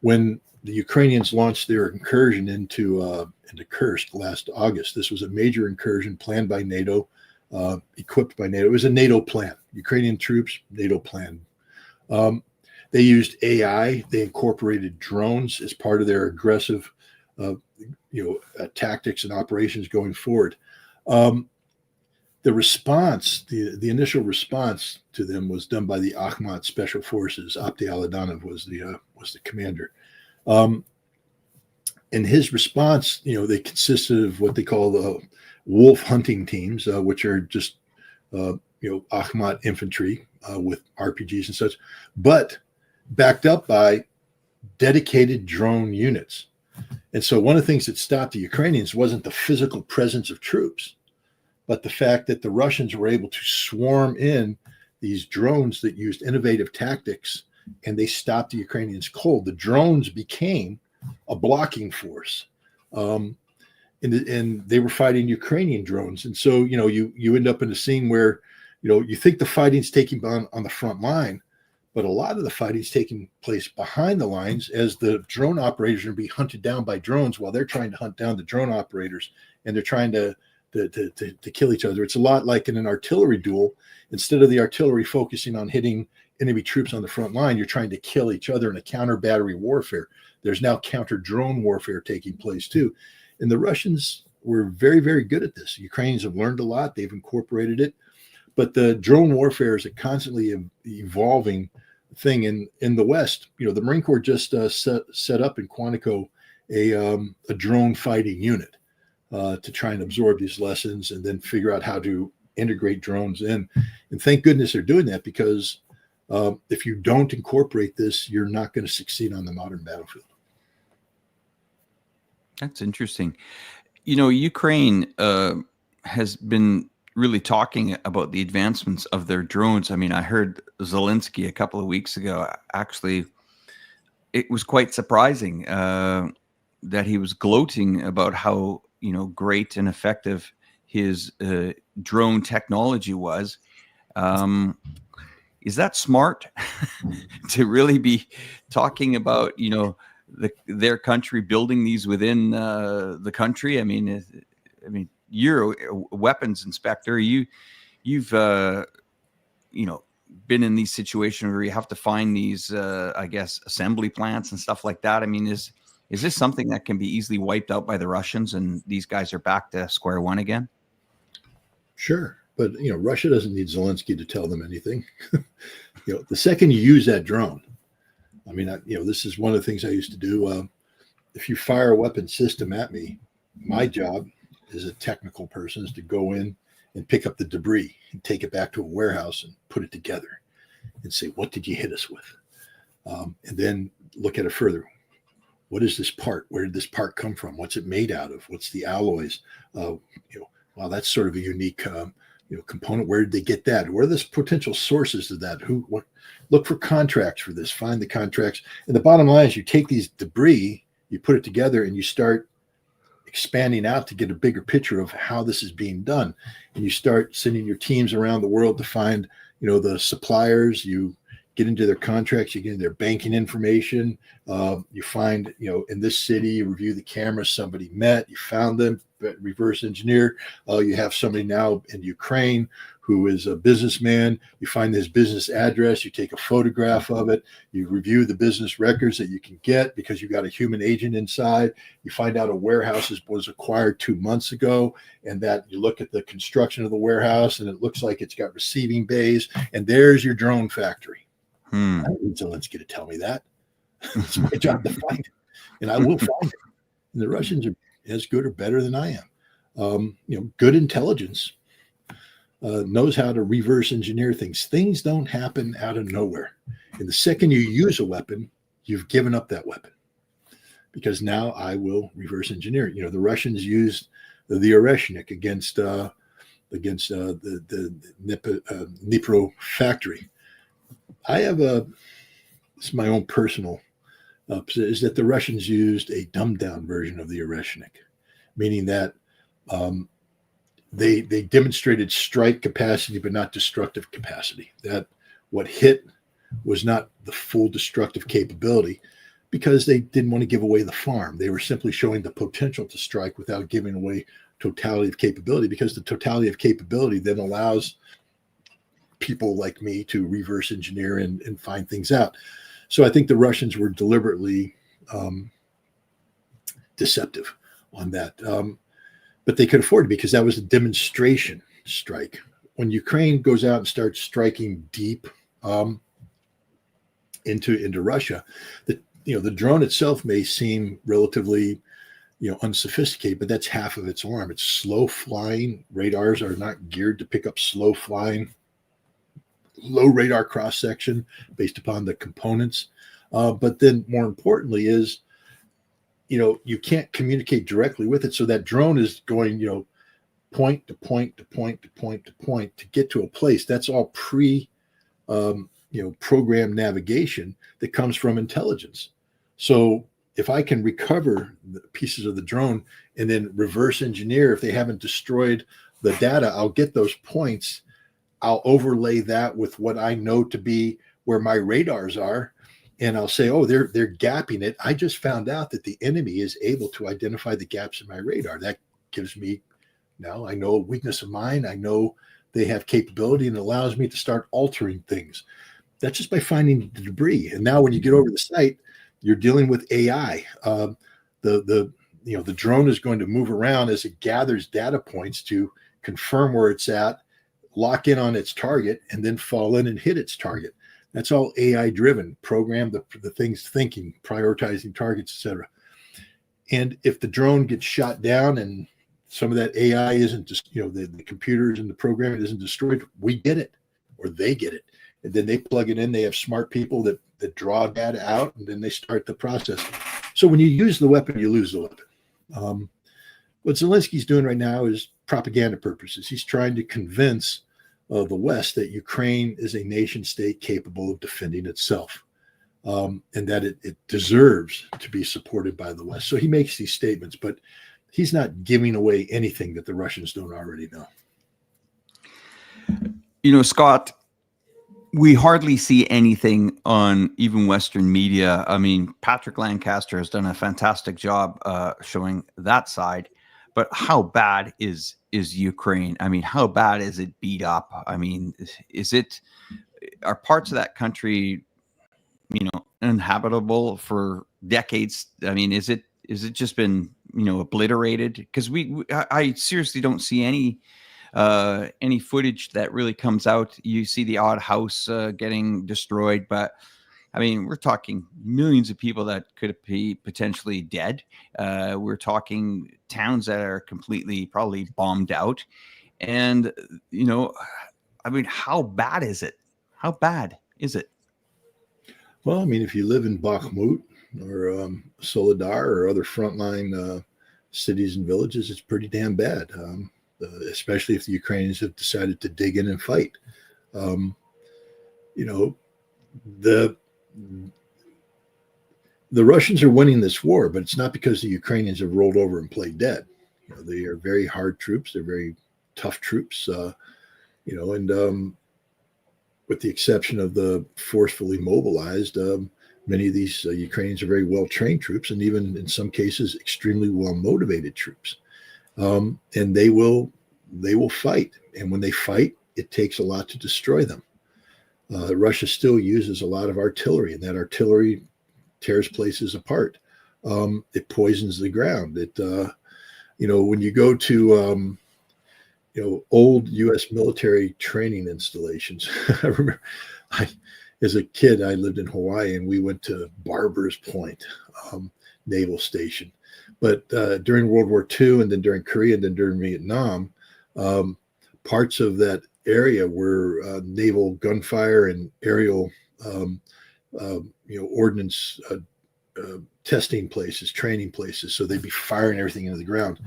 when the Ukrainians launched their incursion into Kursk last August, this was a major incursion planned by NATO, equipped by NATO. It was a NATO plan. Ukrainian troops, NATO plan. They used AI. They incorporated drones as part of their aggressive tactics and operations going forward. The response, the initial response to them was done by the Akhmat Special Forces. Abdi Aladanov was the commander. And his response, they consisted of what they call the wolf hunting teams, which are just Akhmat infantry with RPGs and such, but backed up by dedicated drone units. And so one of the things that stopped the Ukrainians wasn't the physical presence of troops, but the fact that the Russians were able to swarm in these drones that used innovative tactics, and they stopped the Ukrainians cold. The drones became a blocking force, and they were fighting Ukrainian drones. And so, you end up in a scene where You think the fighting's taking on the front line, but a lot of the fighting's taking place behind the lines as the drone operators are being hunted down by drones while they're trying to hunt down the drone operators, and they're trying to kill each other. It's a lot like in an artillery duel. Instead of the artillery focusing on hitting enemy troops on the front line, you're trying to kill each other in a counter battery warfare. There's now counter drone warfare taking place too. And the Russians were very, very good at this. Ukrainians have learned a lot. They've incorporated it. But the drone warfare is a constantly evolving thing in the West. The Marine Corps just set up in Quantico a drone fighting unit to try and absorb these lessons and then figure out how to integrate drones in. And thank goodness they're doing that, because if you don't incorporate this, you're not going to succeed on the modern battlefield. That's interesting. Ukraine has been really talking about the advancements of their drones. I mean, I heard Zelensky a couple of weeks ago. Actually, it was quite surprising that he was gloating about how great and effective his drone technology was. Is that smart to really be talking about their country building these within the country? I mean, you're a weapons inspector. You've been in these situations where you have to find these, I guess, assembly plants and stuff like that. I mean, is this something that can be easily wiped out by the Russians, and these guys are back to square one again? Sure, but Russia doesn't need Zelensky to tell them anything. The second you use that drone, I mean, this is one of the things I used to do. If you fire a weapon system at me, my job as a technical person is to go in and pick up the debris and take it back to a warehouse and put it together and say, what did you hit us with? And then look at it further. What is this part? Where did this part come from? What's it made out of? What's the alloys? Wow, that's sort of a unique component. Where did they get that? What are the potential sources of that? Look for contracts for this. Find the contracts. And the bottom line is, you take these debris, you put it together, and you start expanding out to get a bigger picture of how this is being done. And you start sending your teams around the world to find, the suppliers. You get into their contracts, you get into their banking information. You find, in this city, you review the cameras somebody met, you found them, reverse engineer. You have somebody now in Ukraine who is a businessman. You find his business address, you take a photograph of it, you review the business records that you can get because you got a human agent inside. You find out a warehouse was acquired 2 months ago, and that you look at the construction of the warehouse and it looks like it's got receiving bays, and there's your drone factory. I don't need Zelensky to tell me that. It's my job to find it, and I will find it. And the Russians are as good or better than I am. Good intelligence knows how to reverse engineer things. Things don't happen out of nowhere. And the second you use a weapon, you've given up that weapon, because now I will reverse engineer it. The Russians used the Oreshnik against the Dnipro factory. I have it's my own personal is that the Russians used a dumbed down version of the Oreshnik, meaning that they demonstrated strike capacity but not destructive capacity. That what hit was not the full destructive capability, because they didn't want to give away the farm. They were simply showing the potential to strike without giving away totality of capability, because the totality of capability then allows people like me to reverse engineer and find things out. So I think the Russians were deliberately deceptive on that. But they could afford it, because that was a demonstration strike. When Ukraine goes out and starts striking deep into Russia, the drone itself may seem relatively unsophisticated, but that's half of its arm. It's slow flying. Radars are not geared to pick up slow flying, low radar cross section based upon the components. But then more importantly is, you can't communicate directly with it. So that drone is going, point to point to point to point to point to get to a place. That's all program navigation that comes from intelligence. So if I can recover the pieces of the drone and then reverse engineer, if they haven't destroyed the data, I'll get those points I'll overlay that with what I know to be where my radars are, and I'll say, oh, they're gapping it. I just found out that the enemy is able to identify the gaps in my radar. That gives me, now I know a weakness of mine. I know they have capability, and allows me to start altering things. That's just by finding the debris. And now when you get over the site, you're dealing with AI. The drone is going to move around as it gathers data points to confirm where it's at, lock in on its target, and then fall in and hit its target. That's all AI driven, program the things thinking, prioritizing targets, etc. And if the drone gets shot down and some of that AI isn't just, the computers and the program isn't destroyed, we get it, or they get it. And then they plug it in. They have smart people that draw data out, and then they start the process. So when you use the weapon, you lose the weapon. What Zelensky's doing right now is propaganda purposes. He's trying to convince the West that Ukraine is a nation state capable of defending itself, and that it deserves to be supported by the West. So he makes these statements, but he's not giving away anything that the Russians don't already know. Scott, we hardly see anything on even Western media. I mean, Patrick Lancaster has done a fantastic job showing that side. But how bad is Ukraine? I mean, how bad is it beat up? I mean, are parts of that country, uninhabitable for decades? I mean, is it just been, obliterated? Because I seriously don't see any footage that really comes out. You see the odd house getting destroyed, but I mean, we're talking millions of people that could be potentially dead. We're talking towns that are completely probably bombed out. And, I mean, how bad is it? How bad is it? Well, I mean, if you live in Bakhmut or Soledar or other frontline cities and villages, it's pretty damn bad, especially if the Ukrainians have decided to dig in and fight. The Russians are winning this war, but it's not because the Ukrainians have rolled over and played dead. They are very hard troops. They're very tough troops, and with the exception of the forcefully mobilized, many of these Ukrainians are very well-trained troops, and even in some cases, extremely well-motivated troops. And they will fight. And when they fight, it takes a lot to destroy them. Russia still uses a lot of artillery, and that artillery tears places apart. It poisons the ground. When you go to, old U.S. military training installations, I remember as a kid, I lived in Hawaii, and we went to Barbers Point Naval Station. But during World War II, and then during Korea, and then during Vietnam, parts of that area were naval gunfire and aerial, ordnance testing places, training places. So they'd be firing everything into the ground.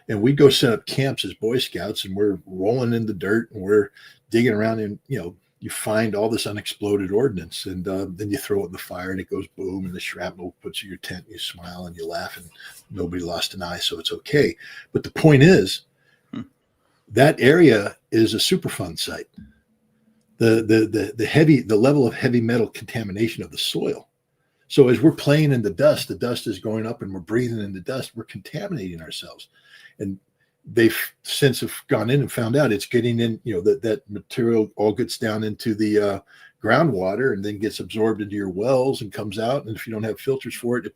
And we'd go set up camps as Boy Scouts, and we're rolling in the dirt, and we're digging around, and, you find all this unexploded ordnance, and then you throw it in the fire, and it goes boom, and the shrapnel puts you in your tent, and you smile and you laugh, and nobody lost an eye, so it's okay. But the point is, that area is a Superfund site. The level of heavy metal contamination of the soil. So as we're playing in the dust is going up, and we're breathing in the dust. We're contaminating ourselves, and they've since have gone in and found out it's getting in. That material all gets down into the groundwater, and then gets absorbed into your wells and comes out. And if you don't have filters for it,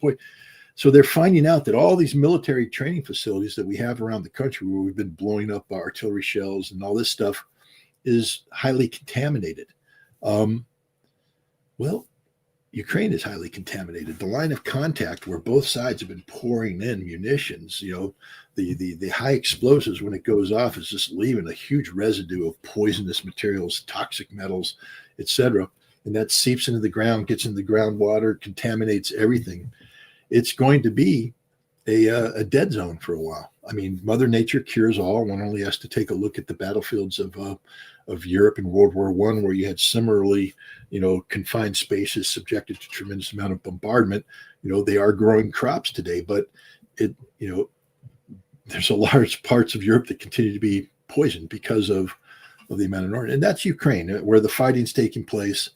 so they're finding out that all these military training facilities that we have around the country, where we've been blowing up artillery shells and all this stuff, is highly contaminated. Well, Ukraine is highly contaminated. The line of contact where both sides have been pouring in munitions, the high explosives, when it goes off, is just leaving a huge residue of poisonous materials, toxic metals, etc. And that seeps into the ground, gets into the groundwater, contaminates everything. It's going to be a dead zone for a while. I mean, Mother Nature cures all. One only has to take a look at the battlefields of Europe in World War I, where you had similarly, confined spaces subjected to tremendous amount of bombardment. They are growing crops today, but there's a large parts of Europe that continue to be poisoned because of of the amount of north. And that's Ukraine, where the fighting's taking place.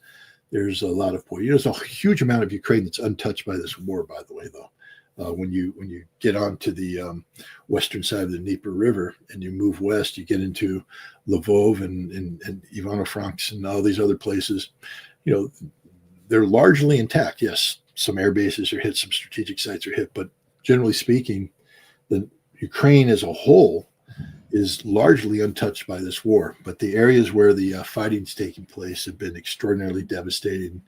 There's a lot of poison. There's a huge amount of Ukraine that's untouched by this war, by the way, though. When you get onto the western side of the Dnieper River and you move west, you get into Lvov and Ivano-Frankivsk and all these other places. They're largely intact. Yes, some air bases are hit, some strategic sites are hit, but generally speaking, the Ukraine as a whole is largely untouched by this war. But the areas where the fighting's taking place have been extraordinarily devastating,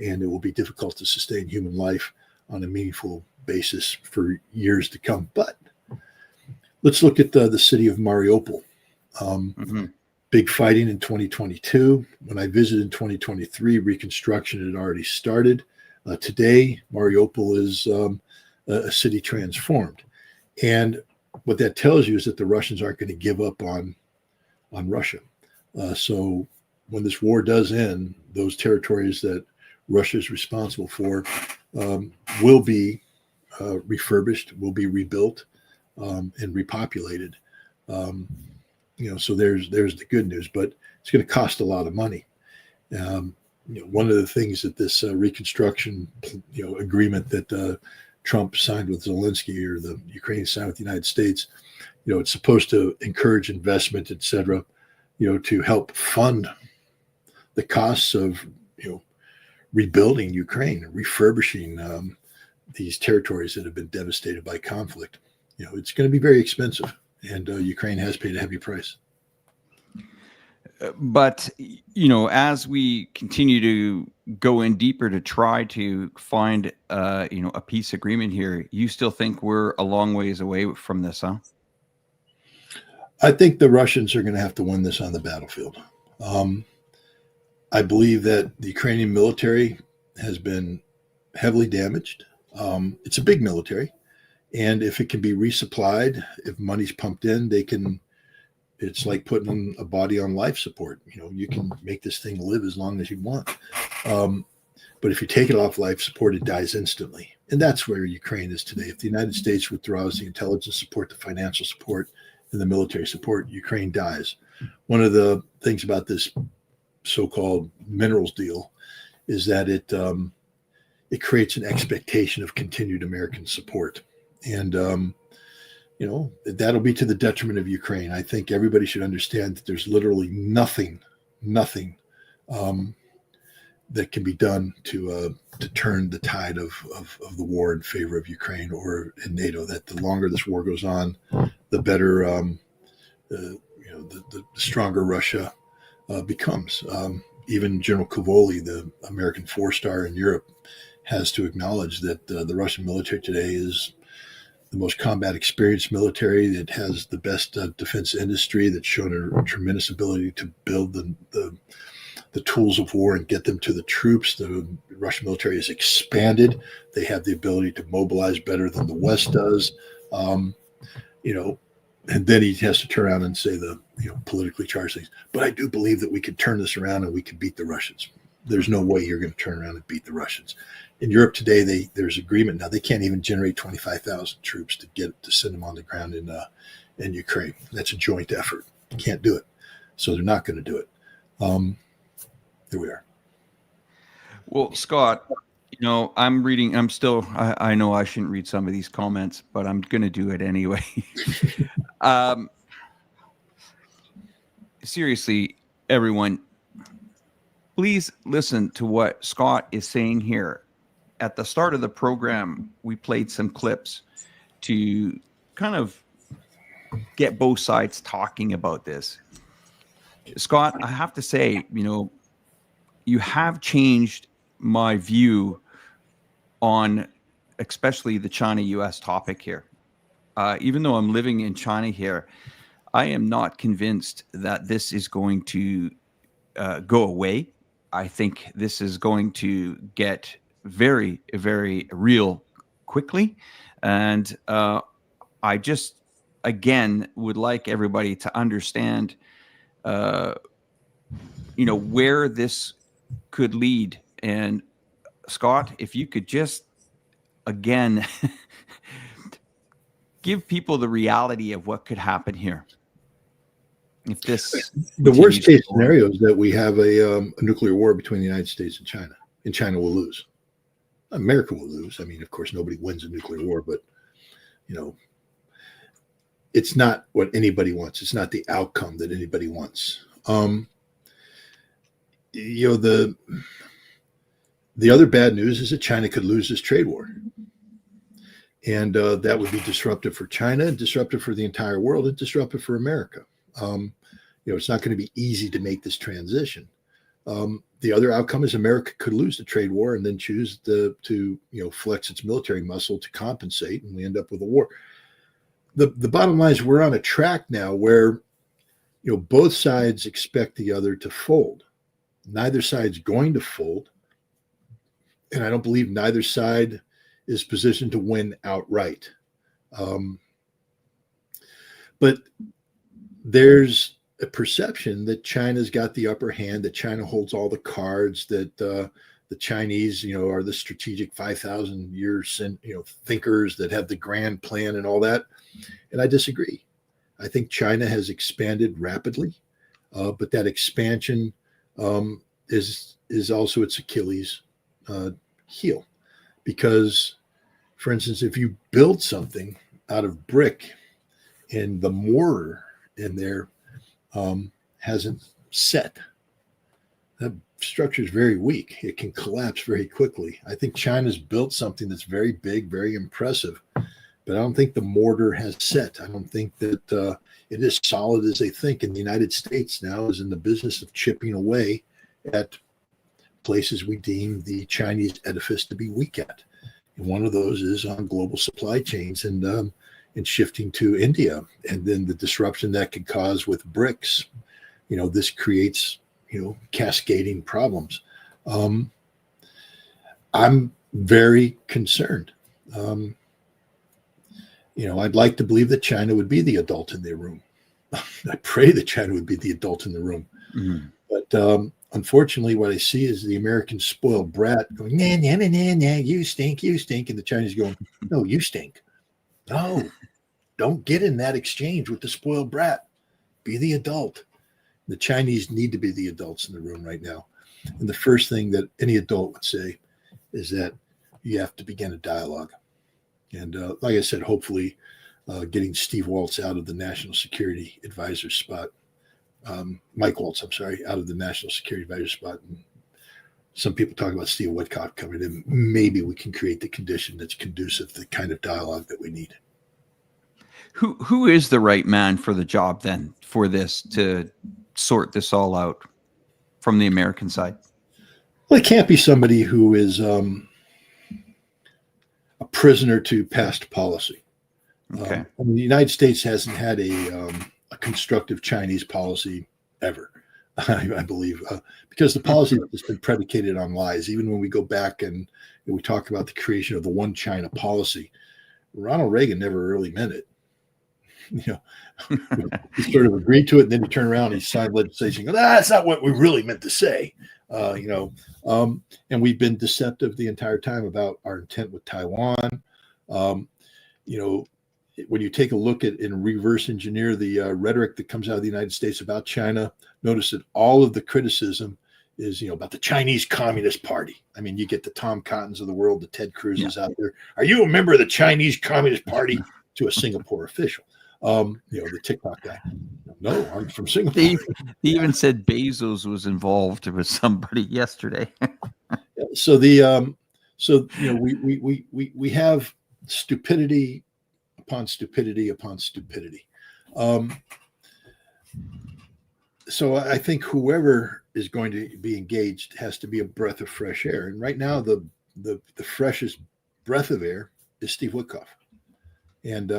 and it will be difficult to sustain human life on a meaningful basis for years to come. But let's look at the city of Mariupol. Big fighting in 2022. When I visited in 2023, reconstruction had already started. Today, Mariupol is a city transformed. And what that tells you is that the Russians aren't going to give up on Russia. So when this war does end, those territories that Russia is responsible for will be refurbished, will be rebuilt, and repopulated. So there's the good news, but it's going to cost a lot of money. One of the things that this reconstruction agreement that Trump signed with Zelensky, or the Ukraine signed with the United States, it's supposed to encourage investment, et cetera, to help fund the costs of rebuilding Ukraine, refurbishing these territories that have been devastated by conflict. It's going to be very expensive, and Ukraine has paid a heavy price. But, as we continue to go in deeper to try to find, a peace agreement here, you still think we're a long ways away from this, huh? I think the Russians are going to have to win this on the battlefield. I believe that the Ukrainian military has been heavily damaged. It's a big military, and if it can be resupplied, if money's pumped in, it's like putting a body on life support. You can make this thing live as long as you want. But if you take it off life support, it dies instantly. And that's where Ukraine is today. If the United States withdraws the intelligence support, the financial support, and the military support, Ukraine dies. One of the things about this so-called minerals deal is that it creates an expectation of continued American support. And, that'll be to the detriment of Ukraine. I think everybody should understand that there's literally nothing that can be done to turn the tide of the war in favor of Ukraine or in NATO. That the longer this war goes on, the better, the stronger Russia becomes. Even General Kavoli, the American four-star in Europe, has to acknowledge that the Russian military today is the most combat experienced military, that has the best defense industry, that's shown a tremendous ability to build the tools of war and get them to the troops. The Russian military is expanded. They have the ability to mobilize better than the West does. And then he has to turn around and say the politically charged things. But I do believe that we can turn this around and we can beat the Russians. There's no way you're going to turn around and beat the Russians. In Europe today, there's agreement now. They can't even generate 25,000 troops to send them on the ground in Ukraine. That's a joint effort. You can't do it, so they're not going to do it. Here we are. Well, Scott, I'm reading. I know I shouldn't read some of these comments, but I'm going to do it anyway. Seriously, everyone, please listen to what Scott is saying here. At the start of the program, we played some clips to kind of get both sides talking about this. Scott, I have to say, you have changed my view on especially the China-US topic here. Even though I'm living in China here, I am not convinced that this is going to go away. I think this is going to get very, very real quickly. And I just, again, would like everybody to understand, where this could lead. And Scott, if you could just, again, give people the reality of what could happen here. if this The worst continues case forward. scenario is that we have a nuclear war between the United States and China will lose. America will lose. I mean, of course, nobody wins a nuclear war, but you know, it's not what anybody wants. It's not the outcome that anybody wants. You know, the other bad news is that China could lose this trade war, and that would be disruptive for China, disruptive for the entire world, and disruptive for America. You know, it's not going to be easy to make this transition. The other outcome is America could lose the trade war and then choose to flex its military muscle to compensate, and we end up with a war. The bottom line is we're on a track now where both sides expect the other to fold. Neither side's going to fold, and I don't believe neither side is positioned to win outright. But there's a perception that China's got the upper hand, that China holds all the cards, that the Chinese, are the strategic 5,000 years, thinkers that have the grand plan and all that. And I disagree. I think China has expanded rapidly, but that expansion is also its Achilles heel. Because, for instance, if you build something out of brick and the mortar in there hasn't set, that structure is very weak. It can collapse very quickly. I think China's built something that's very big, very impressive, but I don't think the mortar has set. I don't think that it is solid as they think. And the United States now is in the business of chipping away at places we deem the Chinese edifice to be weak at. And one of those is on global supply chains and shifting to India, and then the disruption that could cause with BRICS. This creates cascading problems. I'm very concerned. I'd like to believe that China would be the adult in the room. I pray that China would be the adult in the room. Mm-hmm. But unfortunately, what I see is the American spoiled brat going, nah, nah, nah, nah, nah, you stink, and the Chinese going, no, you stink. No, don't get in that exchange with the spoiled brat. Be the adult. The Chinese need to be the adults in the room right now. And the first thing that any adult would say is that you have to begin a dialogue. And like I said, hopefully getting Steve Waltz out of the National Security Advisor spot, Mike Waltz, I'm sorry, out of the National Security Advisor spot. And some people talk about Steve Witkoff coming in. Maybe we can create the condition that's conducive to the kind of dialogue that we need. Who is the right man for the job then, for this, to sort this all out from the American side? Well, it can't be somebody who is a prisoner to past policy. Okay. The United States hasn't had a constructive Chinese policy ever, I believe, because the policy has been predicated on lies. Even when we go back and we talk about the creation of the One China policy, Ronald Reagan never really meant it. He sort of agreed to it, and then he turned around and he signed legislation. That's not what we really meant to say. And we've been deceptive the entire time about our intent with Taiwan. When you take a look at and reverse engineer the rhetoric that comes out of the United States about China, notice that all of the criticism is, about the Chinese Communist Party. I mean, you get the Tom Cottons of the world, the Ted Cruz's out there. Are you a member of the Chinese Communist Party? To a Singapore official. The TikTok guy. No, I'm from Singapore. They even said Bezos was involved with somebody yesterday. So we have stupidity upon stupidity upon stupidity. So I think whoever is going to be engaged has to be a breath of fresh air. And right now, the freshest breath of air is Steve Witkoff. And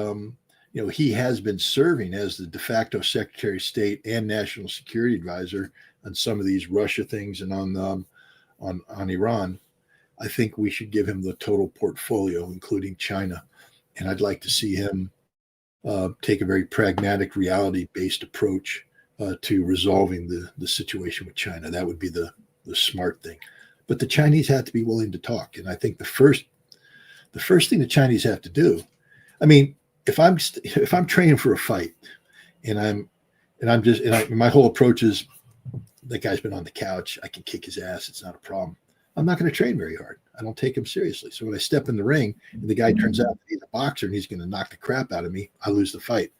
he has been serving as the de facto Secretary of State and National Security Advisor on some of these Russia things and on Iran. I think we should give him the total portfolio, including China. And I'd like to see him take a very pragmatic, reality-based approach to resolving the situation with China. That would be the smart thing. But the Chinese have to be willing to talk. And I think the first thing the Chinese have to do, I mean, if I'm training for a fight and I'm My whole approach is, that guy's been on the couch. I can kick his ass. It's not a problem. I'm not going to train very hard. I don't take him seriously. So when I step in the ring and the guy turns out that he's a boxer and he's going to knock the crap out of me, I lose the fight.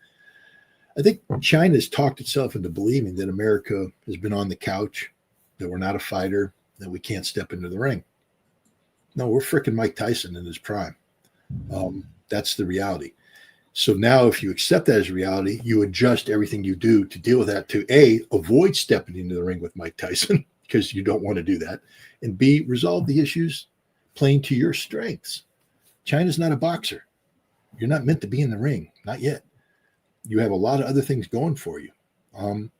I think China's talked itself into believing that America has been on the couch, that we're not a fighter, that we can't step into the ring. No, we're freaking Mike Tyson in his prime. That's the reality. So now if you accept that as reality, you adjust everything you do to deal with that to A, avoid stepping into the ring with Mike Tyson because you don't want to do that, and B, resolve the issues playing to your strengths. China's not a boxer. You're not meant to be in the ring, not yet. You have a lot of other things going for you. And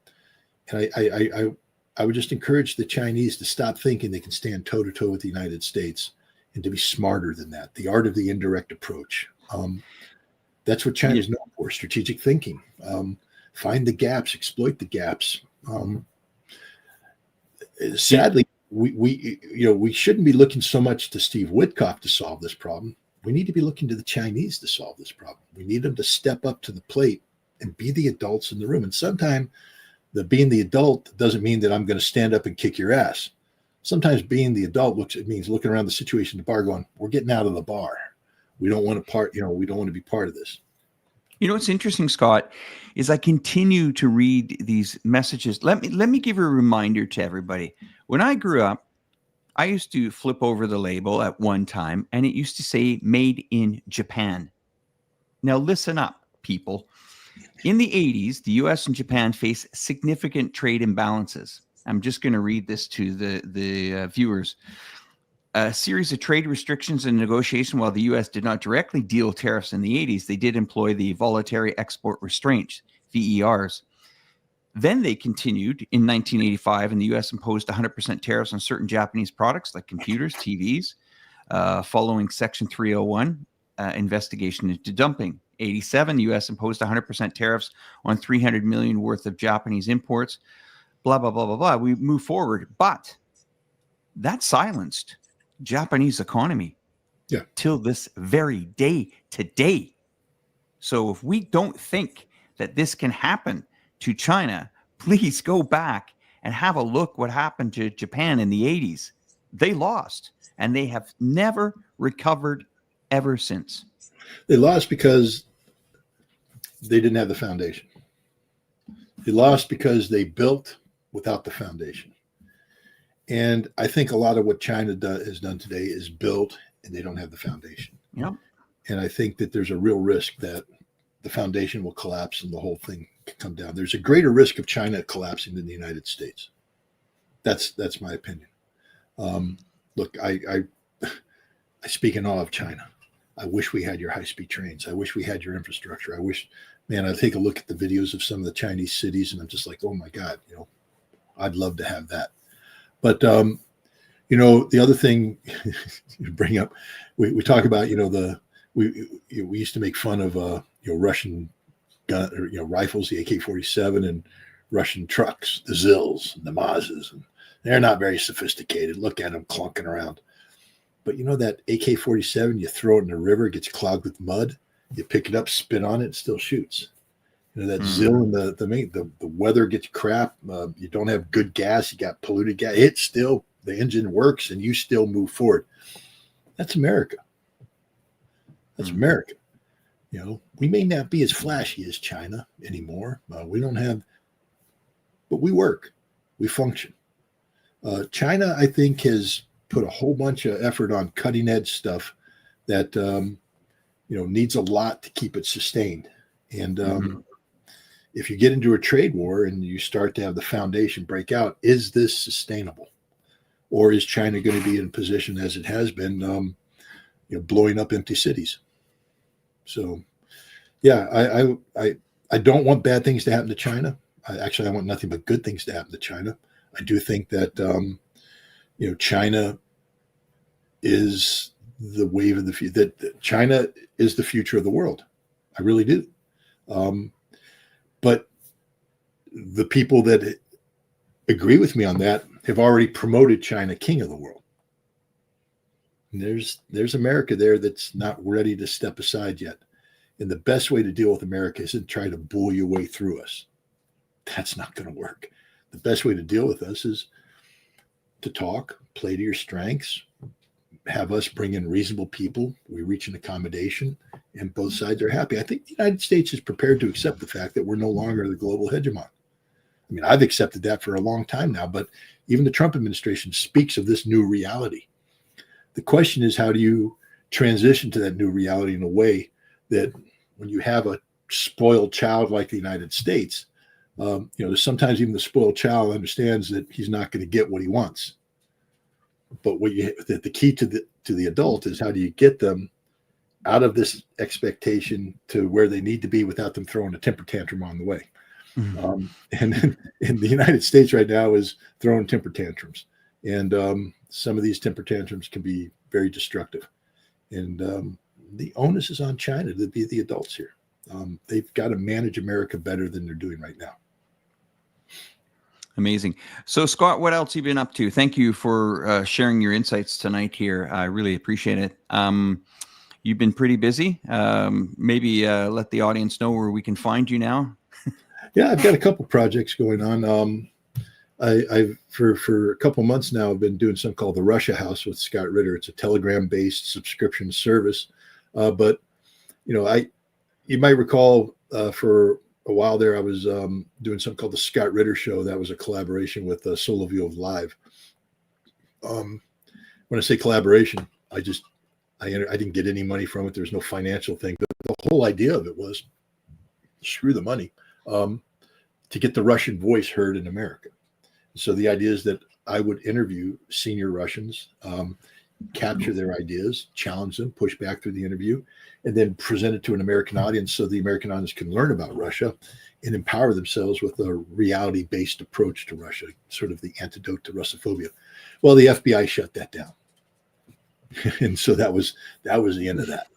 I would just encourage the Chinese to stop thinking they can stand toe-to-toe with the United States and to be smarter than that. The art of the indirect approach. That's what China's known for, strategic thinking. Find the gaps, exploit the gaps. Sadly, we shouldn't be looking so much to Steve Witkoff to solve this problem. We need to be looking to the Chinese to solve this problem. We need them to step up to the plate and be the adults in the room. And sometimes being the adult doesn't mean that I'm going to stand up and kick your ass. Sometimes being the adult means looking around the situation at the bar going, we're getting out of the bar. We don't want we don't want to be part of this. You know what's interesting, Scott, is I continue to read these messages. Let me give a reminder to everybody. When I grew up, I used to flip over the label at one time, and it used to say "Made in Japan." Now listen up, people. In the 80s, the U.S. and Japan faced significant trade imbalances. I'm just going to read this to the viewers. A series of trade restrictions and negotiation. While the U.S. did not directly deal tariffs in the 80s, they did employ the voluntary export restraints, VERs. Then they continued in 1985, and the U.S. imposed 100% tariffs on certain Japanese products like computers, TVs, following Section 301 investigation into dumping. 87, the U.S. imposed 100% tariffs on $300 million worth of Japanese imports. Blah, blah, blah, blah, blah. We move forward, but that silenced Japanese economy till this very day today. So if we don't think that this can happen to China, please go back and have a look what happened to Japan in the 80s. They lost, and they have never recovered ever since. They lost because they didn't have the foundation. They lost because they built without the foundation. And I think a lot of what China has done today is built, and they don't have the foundation. Yep. And I think that there's a real risk that the foundation will collapse and the whole thing can come down. There's a greater risk of China collapsing than the United States. That's my opinion. Look, I speak in awe of China. I wish we had your high-speed trains. I wish we had your infrastructure. I take a look at the videos of some of the Chinese cities, and I'm just like, oh my God, I'd love to have that. But, the other thing you bring up, we talk about, we used to make fun of, Russian gun or, rifles, the AK-47 and Russian trucks, the Zils and the Mazas. And they're not very sophisticated. Look at them clunking around. But that AK-47, you throw it in the river, it gets clogged with mud. You pick it up, spit on it, it still shoots. That Zil and the weather gets crap. You don't have good gas. You got polluted gas. The engine works and you still move forward. That's America. That's America. We may not be as flashy as China anymore. We don't have, but we work. We function. China, I think, has put a whole bunch of effort on cutting edge stuff that, needs a lot to keep it sustained. And, if you get into a trade war and you start to have the foundation break out, is this sustainable? Or is China going to be in position as it has been, blowing up empty cities? So, I don't want bad things to happen to China. I want nothing but good things to happen to China. I do think that, China is the wave of the future, that China is the future of the world. I really do. But the people that agree with me on that have already promoted China king of the world. And there's America there that's not ready to step aside yet. And the best way to deal with America is to try to bull your way through us. That's not going to work. The best way to deal with this is to talk, play to your strengths, have us bring in reasonable people. We reach an accommodation, and both sides are happy. I think the United States is prepared to accept the fact that we're no longer the global hegemon. I mean, I've accepted that for a long time now, but even the Trump administration speaks of this new reality. The question is, how do you transition to that new reality in a way that when you have a spoiled child like the United States, sometimes even the spoiled child understands that he's not going to get what he wants. But the key to the adult is, how do you get them out of this expectation to where they need to be without them throwing a temper tantrum on the way? Mm-hmm. And in the United States right now is throwing temper tantrums. And some of these temper tantrums can be very destructive. And the onus is on China to be the adults here. They've got to manage America better than they're doing right now. Amazing. So, Scott, what else have you been up to? Thank you for sharing your insights tonight here. I really appreciate it. You've been pretty busy. Maybe let the audience know where we can find you now. Yeah, I've got a couple projects going on. I've for a couple months now, I've been doing something called the Russia House with Scott Ritter. It's a Telegram-based subscription service. But you might recall for a while there, I was doing something called the Scott Ritter Show. That was a collaboration with Soloviev Live. When I say collaboration, I didn't get any money from it. There's no financial thing. But the whole idea of it was, screw the money, to get the Russian voice heard in America. So the idea is that I would interview senior Russians, capture their ideas, challenge them, push back through the interview, and then present it to an American audience so the American audience can learn about Russia and empower themselves with a reality-based approach to Russia, sort of the antidote to Russophobia. Well, the FBI shut that down. And so that was the end of that.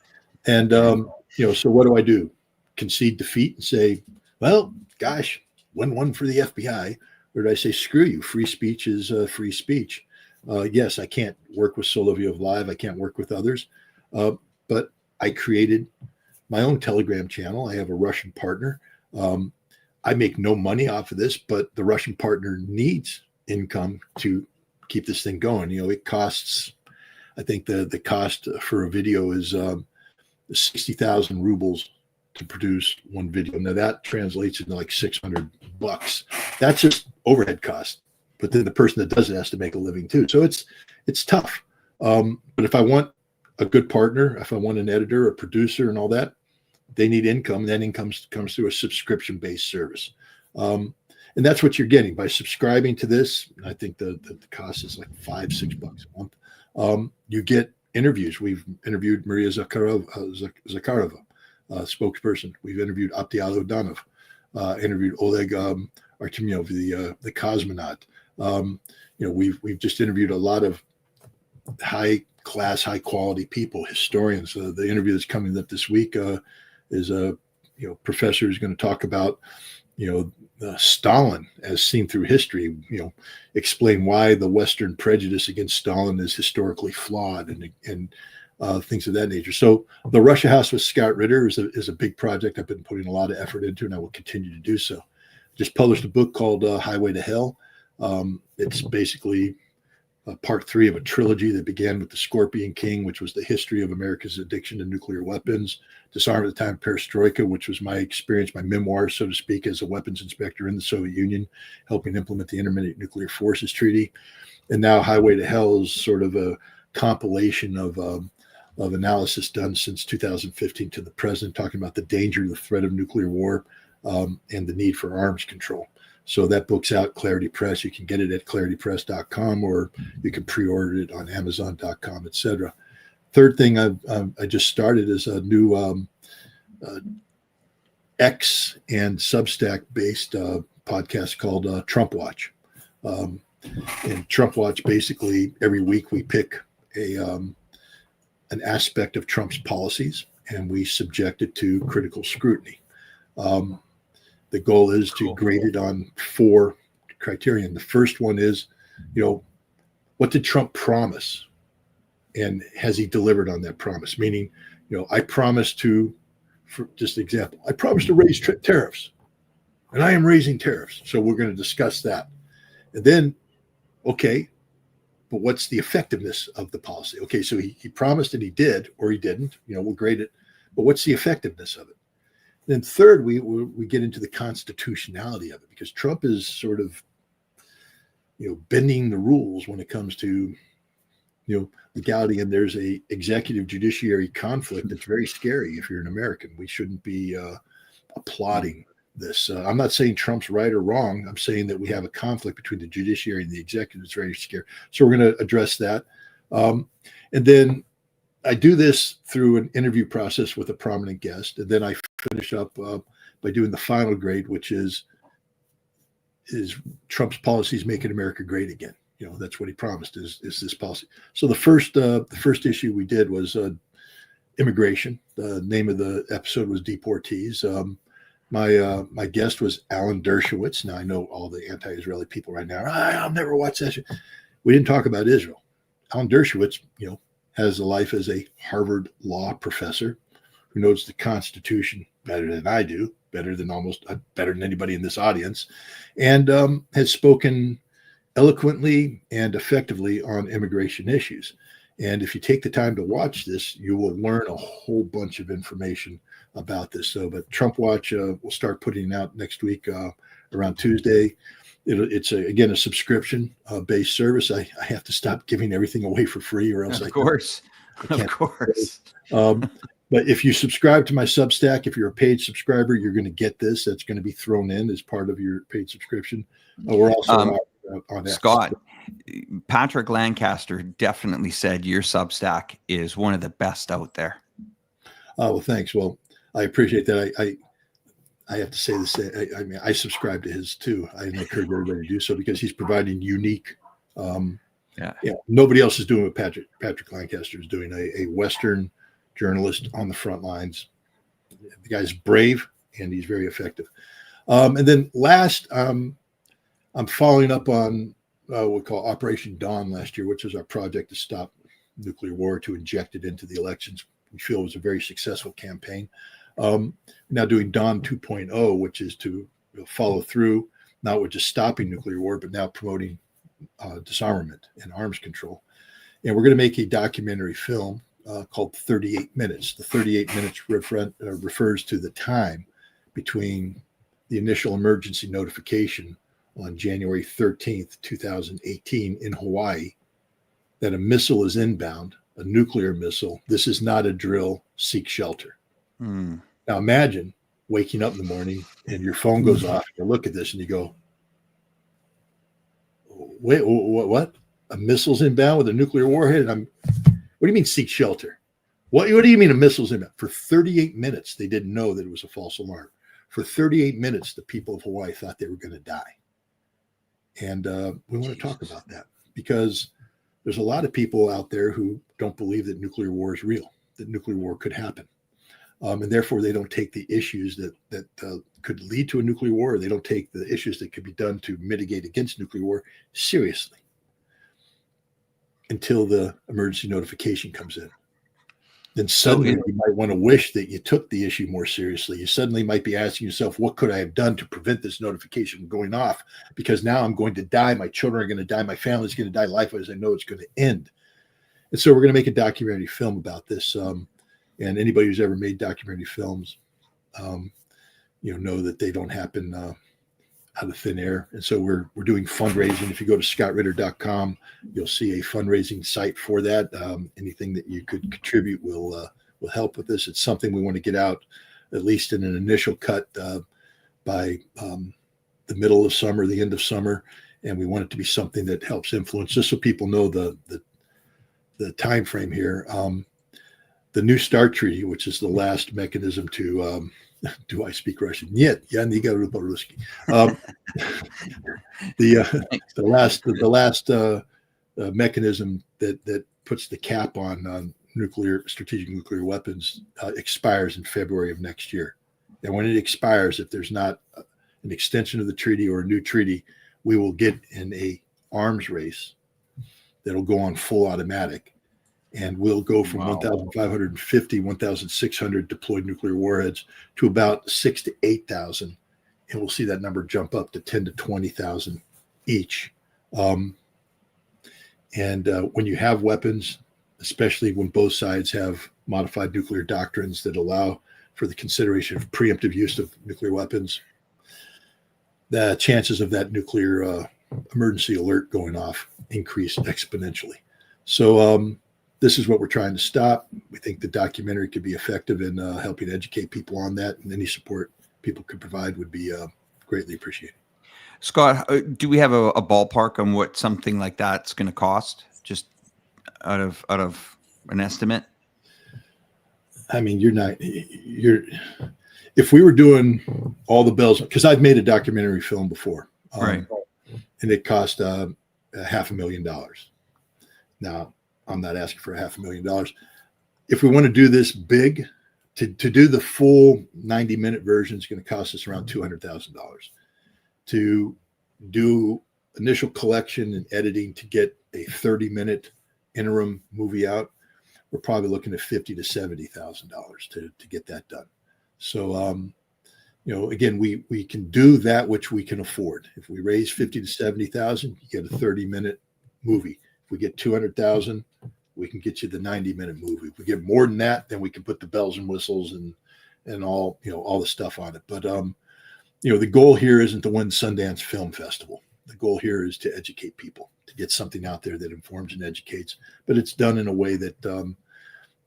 And, so what do? Concede defeat and say, well, gosh, win one for the FBI. Or did I say, screw you, free speech is free speech? Yes, I can't work with Soloviev Live. I can't work with others. But I created my own Telegram channel. I have a Russian partner. I make no money off of this, but the Russian partner needs income to keep this thing going. It costs, I think the cost for a video is 60,000 rubles to produce one video. Now that translates into like $600. That's just overhead cost. But then the person that does it has to make a living too. So it's tough. But if I want a good partner, if I want an editor, a producer, and all that, they need income. That income comes through a subscription-based service. And that's what you're getting by subscribing to this. I think the cost is like $5-6 a month. You get interviews. We've interviewed Maria Zakharova, spokesperson. We've interviewed Abdiel Odanov, interviewed Oleg Artemyev, the cosmonaut. We've just interviewed a lot of high class, high quality people, historians. The interview that's coming up this week is a professor who's going to talk about Stalin as seen through history. Explain why the Western prejudice against Stalin is historically flawed and things of that nature. So the Russia House with Scott Ritter is a big project I've been putting a lot of effort into, and I will continue to do so. Just published a book called Highway to Hell. It's basically part 3 of a trilogy that began with The Scorpion King, which was the history of America's addiction to nuclear weapons, Disarm at the Time of Perestroika, which was my experience, my memoir, so to speak, as a weapons inspector in the Soviet Union, helping implement the Intermediate Nuclear Forces Treaty. And now Highway to Hell is sort of a compilation of analysis done since 2015 to the present, talking about the danger, the threat of nuclear war, and the need for arms control. So that book's out, Clarity Press. You can get it at claritypress.com, or you can pre-order it on amazon.com, etc. Third thing I just started is a new X and Substack-based podcast called Trump Watch. And Trump Watch, basically, every week we pick an aspect of Trump's policies, and we subject it to critical scrutiny. The goal is to grade it on 4 criterion. The first one is, what did Trump promise? And has he delivered on that promise? Meaning, I promised to, for just example, I promised to raise tariffs. and I am raising tariffs. So we're going to discuss that. And then, okay, but what's the effectiveness of the policy? Okay, so he promised and he did, or he didn't. We'll grade it. But what's the effectiveness of it? Then third, we get into the constitutionality of it, because Trump is sort of, bending the rules when it comes to, legality. And there's a executive judiciary conflict that's very scary. If you're an American, we shouldn't be applauding this. I'm not saying Trump's right or wrong. I'm saying that we have a conflict between the judiciary and the executive. It's very scary. So we're going to address that. And then I do this through an interview process with a prominent guest. And then I finish up by doing the final grade, which is Trump's policies making America great again. That's what he promised is this policy. So the first issue we did was immigration. The name of the episode was Deportees. My guest was Alan Dershowitz. Now I know all the anti-Israeli people right now. I'll never watch that. We didn't talk about Israel. Alan Dershowitz, has a life as a Harvard law professor who knows the Constitution better than I do, better than anybody in this audience, and has spoken eloquently and effectively on immigration issues. And if you take the time to watch this, you will learn a whole bunch of information about this. But Trump Watch will start putting it out next week around Tuesday. It's again a subscription based service. I have to stop giving everything away for free, or else of course. But if you subscribe to my Substack, if you're a paid subscriber, you're going to get this. That's going to be thrown in as part of your paid subscription. We're also on X. Scott, Patrick Lancaster definitely said your Substack is one of the best out there. Well, thanks. Well, I appreciate that. I have to say this. I mean, I subscribe to his too. I encourage everybody to do so, because he's providing unique. Nobody else is doing what Patrick Lancaster is doing. A Western journalist on the front lines. The guy's brave and he's very effective. And then last, I'm following up on what we call Operation Dawn last year, which is our project to stop nuclear war, to inject it into the elections. We feel it was a very successful campaign. Now doing Dawn 2.0, which is to follow through, not with just stopping nuclear war, but now promoting disarmament and arms control. And we're going to make a documentary film called 38 Minutes. The 38 minutes refers to the time between the initial emergency notification on January 13th, 2018 in Hawaii, that a missile is inbound, a nuclear missile. This is not a drill, seek shelter. Now imagine waking up in the morning and your phone goes off, and you look at this and you go, wait, what? A missile's inbound with a nuclear warhead? What do you mean seek shelter? What do you mean a missile's inbound? For 38 minutes, they didn't know that it was a false alarm. For 38 minutes, the people of Hawaii thought they were going to die. And we want to talk about that, because there's a lot of people out there who don't believe that nuclear war is real, that nuclear war could happen. And therefore, they don't take the issues that could lead to a nuclear war. They don't take the issues that could be done to mitigate against nuclear war seriously until the emergency notification comes in. Then suddenly you might want to wish that you took the issue more seriously. You suddenly might be asking yourself, what could I have done to prevent this notification from going off? Because now I'm going to die. My children are going to die. My family's going to die. Life as I know it's going to end. And so we're going to make a documentary film about this. And anybody who's ever made documentary films, know that they don't happen out of thin air. And so we're doing fundraising. If you go to scottritter.com, you'll see a fundraising site for that. Anything that you could contribute will help with this. It's something we want to get out, at least in an initial cut, by the middle of summer, the end of summer. And we want it to be something that helps influence, just so people know the time frame here. The New START Treaty, which is the last mechanism to do I speak Russian? Нет, я не говорю по-русски. The last mechanism that puts the cap on strategic nuclear weapons expires in February of next year. And when it expires, if there's not an extension of the treaty or a new treaty, we will get in a arms race that'll go on full automatic. And we'll go from 1,550, 1,600 deployed nuclear warheads to about 6,000 to 8,000 and we'll see that number jump up to 10 to 20,000 each. When you have weapons, especially when both sides have modified nuclear doctrines that allow for the consideration of preemptive use of nuclear weapons, the chances of that nuclear emergency alert going off increase exponentially. So this is what we're trying to stop. We think the documentary could be effective in helping educate people on that, and any support people could provide would be greatly appreciated. Scott, do we have a ballpark on what something like that's going to cost, just out of an estimate? I mean, if we were doing all the bells, because I've made a documentary film before, right, and it cost $500,000. Now, I'm not asking for $500,000. If we want to do this big, to do the full 90-minute version is going to cost us around $200,000. To do initial collection and editing to get a 30-minute interim movie out, we're probably looking at $50,000 to $70,000 to get that done. So, again, we can do that which we can afford. If we raise $50,000 to $70,000, you get a 30-minute movie. If we get $200,000, we can get you the 90-minute movie. If we get more than that, then we can put the bells and whistles and all all the stuff on it. But the goal here isn't to win Sundance Film Festival. The goal here is to educate people, to get something out there that informs and educates, but it's done in a way that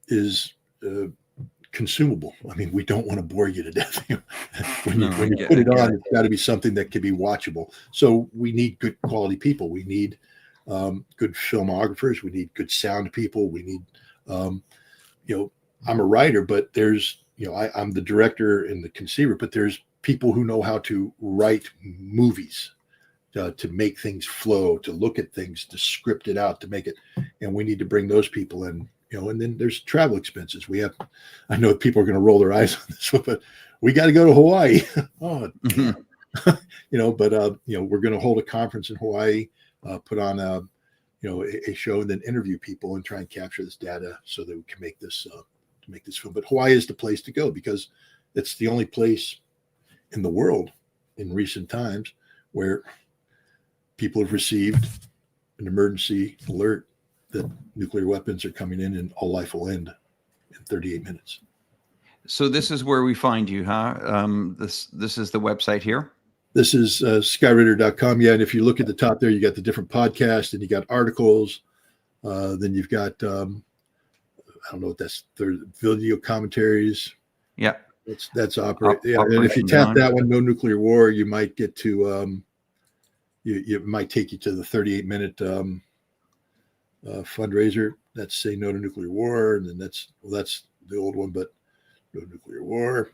is consumable. I mean, we don't want to bore you to death. When you put it on, it's got to be something that can be watchable. So we need good quality people. We need good filmographers. We need good sound people. We need, I'm a writer, but there's, I'm the director and the conceiver, but there's people who know how to write movies, to make things flow, to look at things, to script it out, to make it. And we need to bring those people in, and then there's travel expenses. I know people are going to roll their eyes on this one, but we got to go to Hawaii. Oh, damn. But we're going to hold a conference in Hawaii, put on a show, and then interview people and try and capture this data so that we can make this film. But Hawaii is the place to go because it's the only place in the world in recent times where people have received an emergency alert that nuclear weapons are coming in and all life will end in 38 minutes. So this is where we find you, huh? This is the website here. This is skyritter.com. Yeah. And if you look at the top there, you got the different podcasts and you got articles. Then you've got, I don't know what that's, video commentaries. Yeah. That's operate. Yeah. And if you tap that one, No Nuclear War, you might get to, you might take you to the 38-minute fundraiser. That's Say No to Nuclear War. And then that's the old one, but No Nuclear War,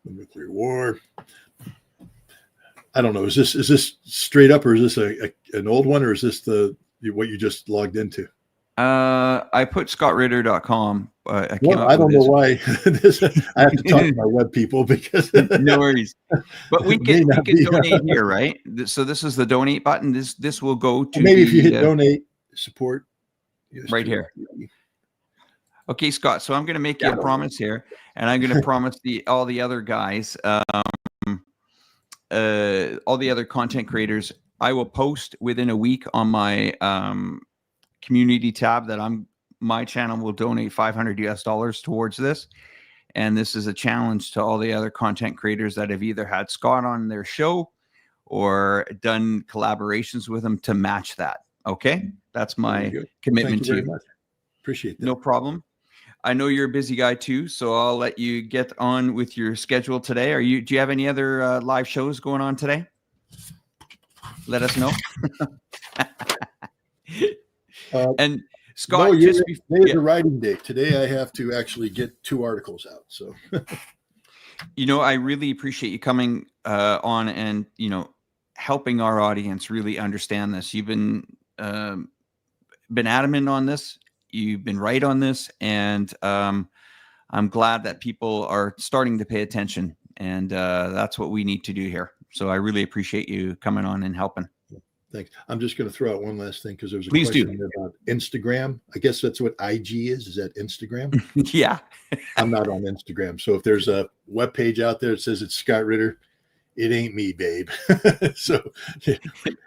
No Nuclear War. I don't know. Is this straight up, or is this an old one, or is this what you just logged into? I put scottritter.com. I don't know why. I have to talk to my web people because no worries. But we can donate here, right? So this is the donate button. This will go to maybe if you hit donate support right here. Okay, Scott. So I'm going to make you a promise here, and I'm going to promise all the other guys, all the other content creators, I will post within a week on my community tab that my channel will donate $500 towards this. And this is a challenge to all the other content creators that have either had Scott on their show or done collaborations with him to match that. Okay. That's my commitment to you. Much. Appreciate that. No problem. I know you're a busy guy too, so I'll let you get on with your schedule today. Do you have any other live shows going on today? Let us know. And Scott, today's a writing day. Today I have to actually get 2 articles out. So, I really appreciate you coming on and, helping our audience really understand this. You've been adamant on this. You've been right on this. And I'm glad that people are starting to pay attention. And that's what we need to do here. So I really appreciate you coming on and helping. Thanks. I'm just going to throw out one last thing because there was a question about Instagram. I guess that's what IG is. Is that Instagram? Yeah. I'm not on Instagram. So if there's a web page out there that says it's Scott Ritter it ain't me, babe. So I'm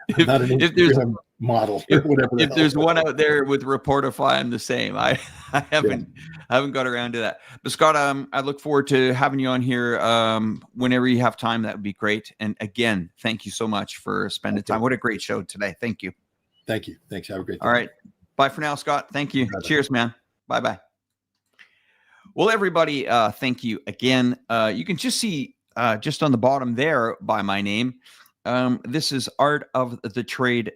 if, not an if there's Instagram model or whatever. if there's one out there with Reportify, I'm the same. I haven't got around to that. But Scott, I look forward to having you on here whenever you have time. That would be great. And again, thank you so much for spending time. What a great show today. Thank you. Thank you. Thanks. Have a great day. All right. Bye for now, Scott. Thank you. Bye-bye. Cheers, man. Bye-bye. Well, everybody, thank you again. You can just see just on the bottom there by my name. This is artofthetrade.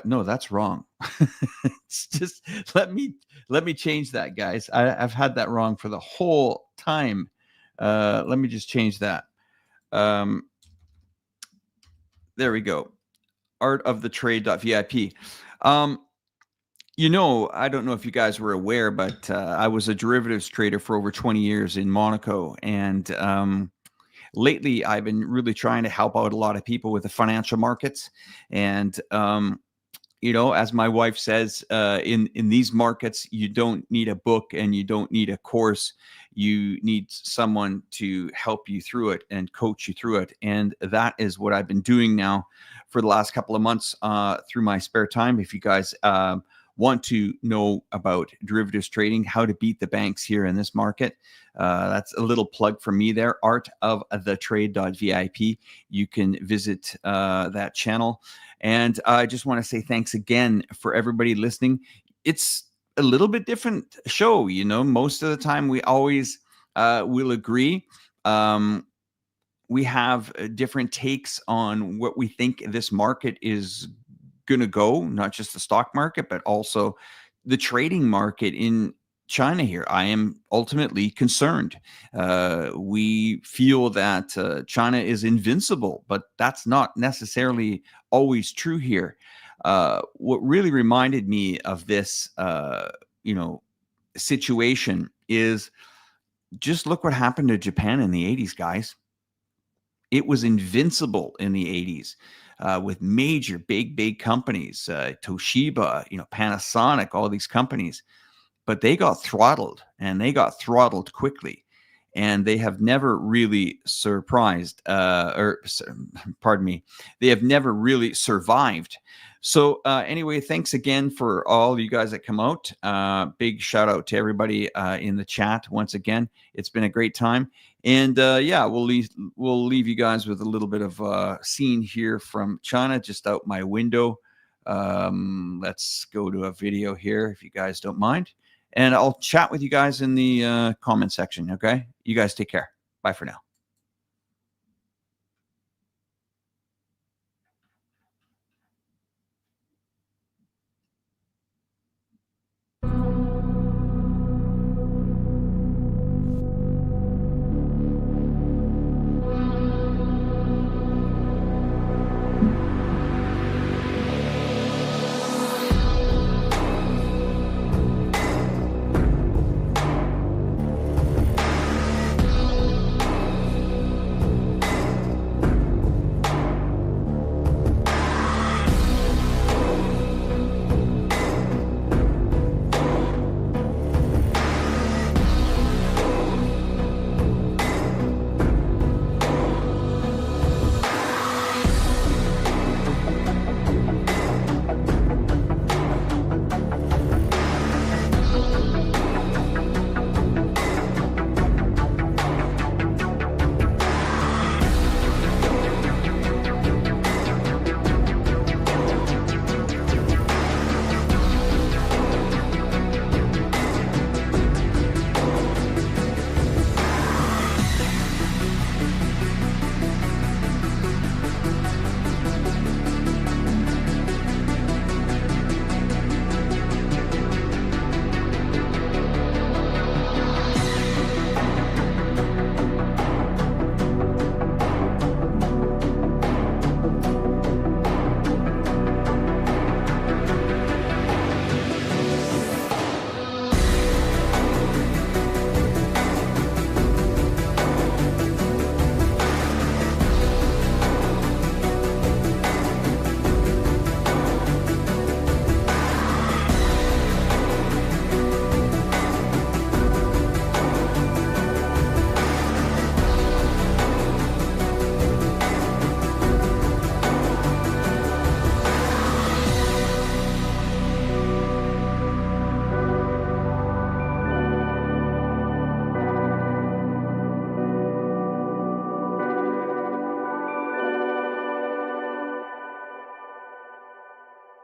No, that's wrong. It's just let me change that, guys. I've had that wrong for the whole time. Let me just change that. There we go. Artofthetrade.vip. You know, I don't know if you guys were aware, but I was a derivatives trader for over 20 years in Monaco. And lately, I've been really trying to help out a lot of people with the financial markets. And, you know, as my wife says, in these markets, you don't need a book and you don't need a course. You need someone to help you through it and coach you through it. And that is what I've been doing now for the last couple of months through my spare time. If you guys want to know about derivatives trading, how to beat the banks here in this market, that's a little plug for me there, artofthetrade.vip. You can visit that channel. And I just want to say thanks again for everybody listening. It's a little bit different show. You know, most of the time we always will agree. We have different takes on what we think this market is going to go, not just the stock market, but also the trading market in China here. I am ultimately concerned. We feel that China is invincible, but that's not necessarily always true here. What really reminded me of this, you know, situation is just look what happened to Japan in the 80s, guys. It was invincible in the 80s. With major big companies, Toshiba, you know, Panasonic, all these companies, but they got throttled, and they got throttled quickly, and they have never really they have never really survived. So anyway, thanks again for all you guys that come out. Big shout out to everybody in the chat once again. It's been a great time. And yeah, we'll leave you guys with a little bit of scene here from China, just out my window. Let's go to a video here, if you guys don't mind. And I'll chat with you guys in the comment section, okay? You guys take care. Bye for now.